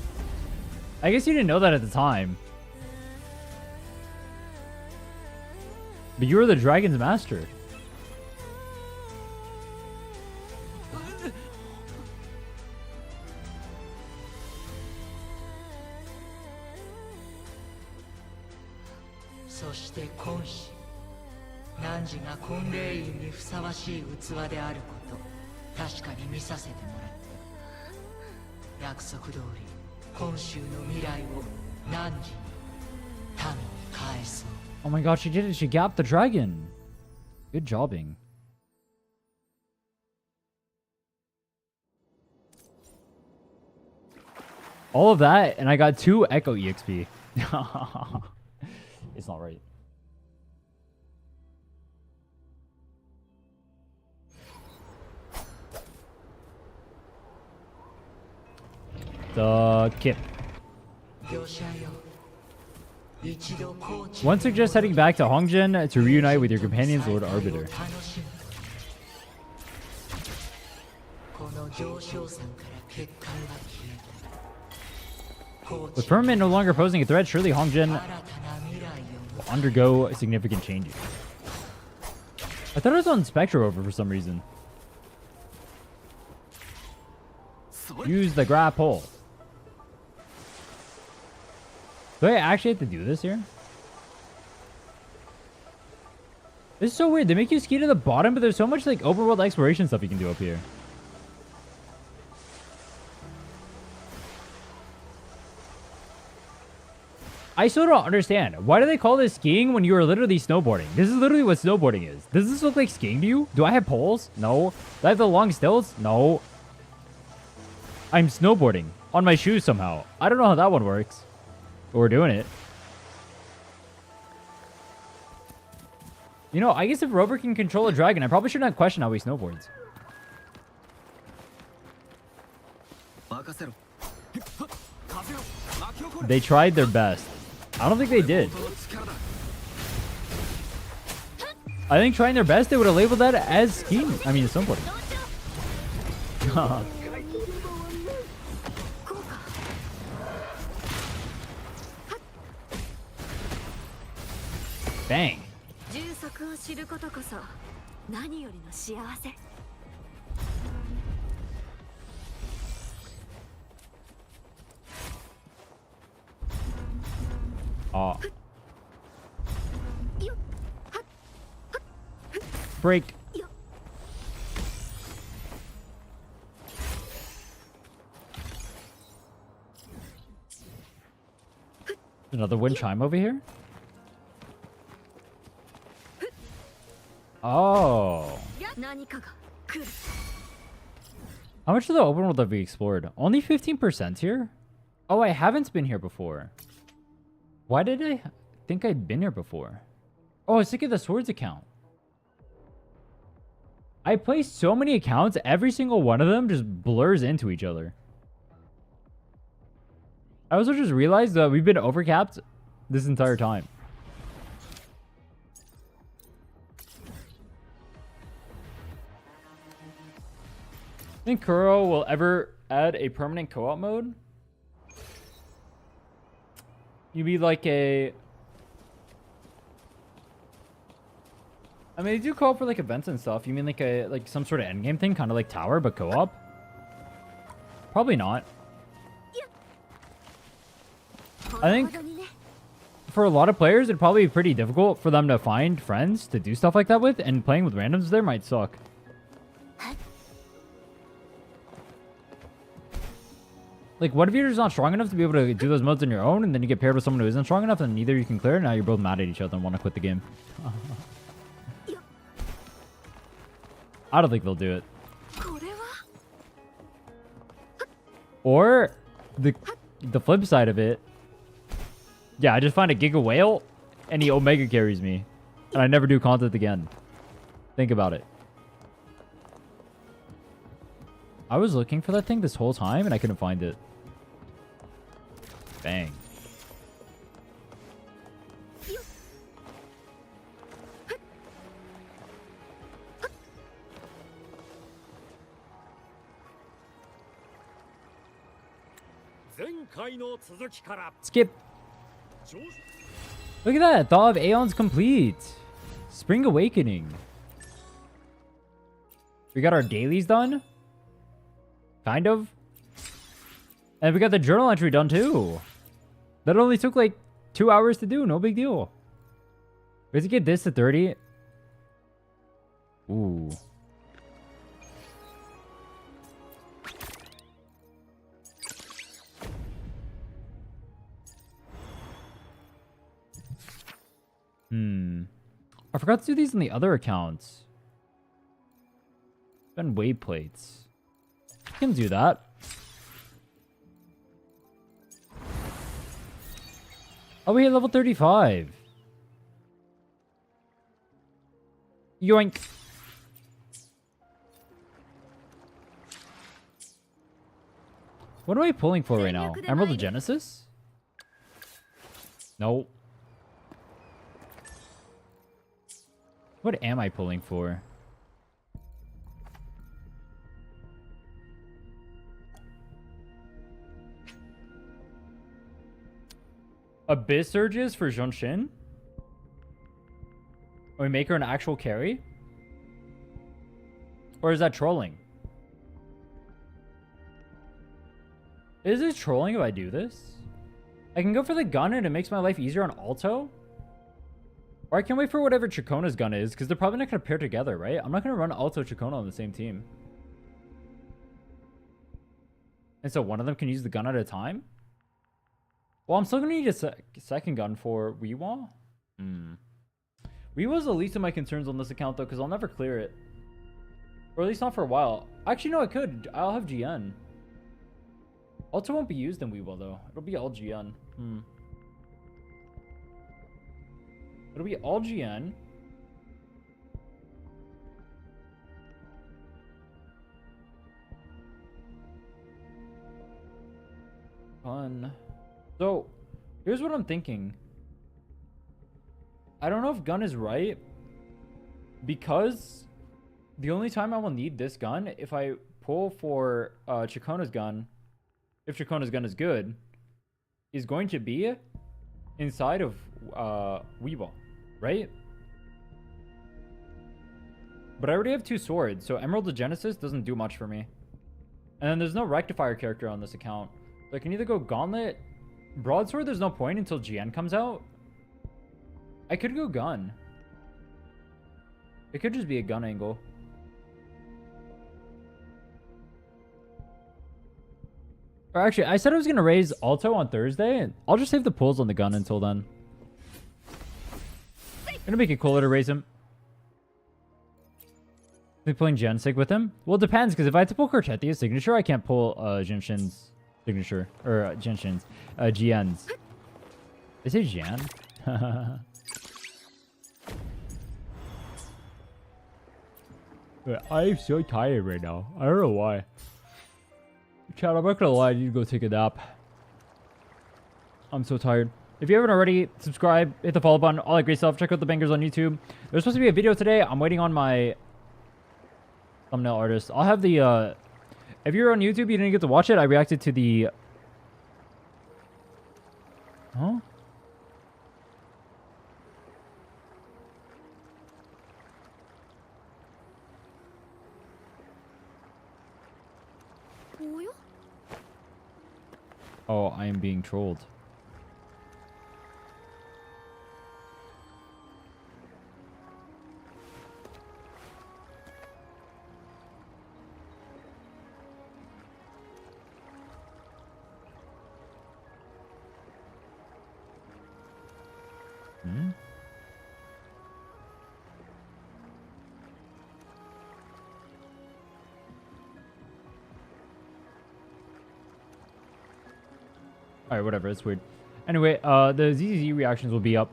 I guess you didn't know that at the time. But you were the dragon's master. Oh my god, she did it. She gapped the dragon. Good jobbing. All of that, and I got 2 Echo EXP. It's not right. The Kip. One suggests heading back to Hongjin to reunite with your companions, Lord Arbiter. With Firmament no longer posing a threat, surely Hongjin will undergo significant changes. I thought it was on Spectre Rover for some reason. Use the grapple. Do I actually have to do this here? This is so weird. They make you ski to the bottom, but there's so much like open world exploration stuff you can do up here. I still don't understand. Why do they call this skiing when you are literally snowboarding? This is literally what snowboarding is. Does this look like skiing to you? Do I have poles? No. Do I have the long stilts? No. I'm snowboarding on my shoes somehow. I don't know how that one works. But we're doing it. You know, I guess if Rover can control a dragon, I probably should not question how he snowboards. They tried their best. I don't think they did. I think trying their best, they would have labeled that as skiing. I mean, snowboarding. Bang. Oh. Break. Another wind chime over here? Oh. How much of the open world have we explored? Only 15% here? Oh, I haven't been here before. Why did I think I'd been here before? Oh, I was thinking of the swords account. I play so many accounts, every single one of them just blurs into each other. I also just realized that we've been overcapped this entire time. Think Kuro will ever add a permanent co-op mode? You mean like a... I mean, they do co-op for like events and stuff. You mean like some sort of endgame thing, kind of like Tower, but co-op? Probably not. I think for a lot of players, it'd probably be pretty difficult for them to find friends to do stuff like that with, and playing with randoms there might suck. Like, what if you're just not strong enough to be able to do those modes on your own, and then you get paired with someone who isn't strong enough, and neither you can clear, and now you're both mad at each other and want to quit the game. I don't think they'll do it. Or the flip side of it. Yeah, I just find a Giga Whale, and he Omega carries me, and I never do content again. Think about it. I was looking for that thing this whole time, and I couldn't find it. Bang. Skip. Look at that. Thaw of Aeon's complete. Spring Awakening. We got our dailies done. Kind of. And we got the journal entry done too. That only took like 2 hours to do. No big deal. We have to get this to 30. Ooh. I forgot to do these on the other accounts. And wave plates. I can do that. Oh, we hit level 35. Yoink. What am I pulling for right now? Emerald of Genesis? No. What am I pulling for? Abyss Surges for Genshin? Or we make her an actual carry? Or is that trolling? Is it trolling if I do this? I can go for the gun and it makes my life easier on Alto? Or I can wait for whatever Chacona's gun is, because they're probably not going to pair together, right? I'm not going to run Alto Chacona on the same team. And so one of them can use the gun at a time? Well, I'm still going to need a second gun for Weewa. Weewa's the least of my concerns on this account, though, because I'll never clear it. Or at least not for a while. Actually, no, I could. I'll have GN. Alto won't be used in Weewa, though. It'll be all GN. It'll be all GN. Fun. So, here's what I'm thinking. I don't know if gun is right, because the only time I will need this gun, if I pull for Chacona's gun, if Chacona's gun is good, is going to be inside of Weewa, right? But I already have 2 swords, so Emerald of Genesis doesn't do much for me. And then there's no Rectifier character on this account. So I can either go Gauntlet. Broadsword, there's no point until GN comes out. I could go gun. It could just be a gun angle. Or actually, I said I was going to raise Alto on Thursday. And I'll just save the pulls on the gun until then. Gonna make it cooler to raise him. Are pulling Gensig with him? Well, it depends, because if I had to pull Cortettia's signature, I can't pull Genshin's signature. Or Genshin's. GN's. They say Jan? I'm so tired right now. I don't know why. Chat, I'm not gonna lie, I need to go take a nap. I'm so tired. If you haven't already, subscribe, hit the follow button, all that great stuff. Check out the bangers on YouTube. There's supposed to be a video today. I'm waiting on my thumbnail artist. I'll have the, if you're on YouTube, you didn't get to watch it. I reacted to the... Huh? Oh, I am being trolled. Alright, whatever. It's weird. Anyway, the ZZZ reactions will be up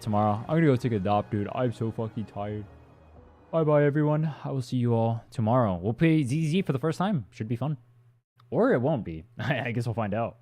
tomorrow. I'm gonna go take a nap, dude. I'm so fucking tired. Bye-bye, everyone. I will see you all tomorrow. We'll play ZZZ for the first time. Should be fun. Or it won't be. I guess we'll find out.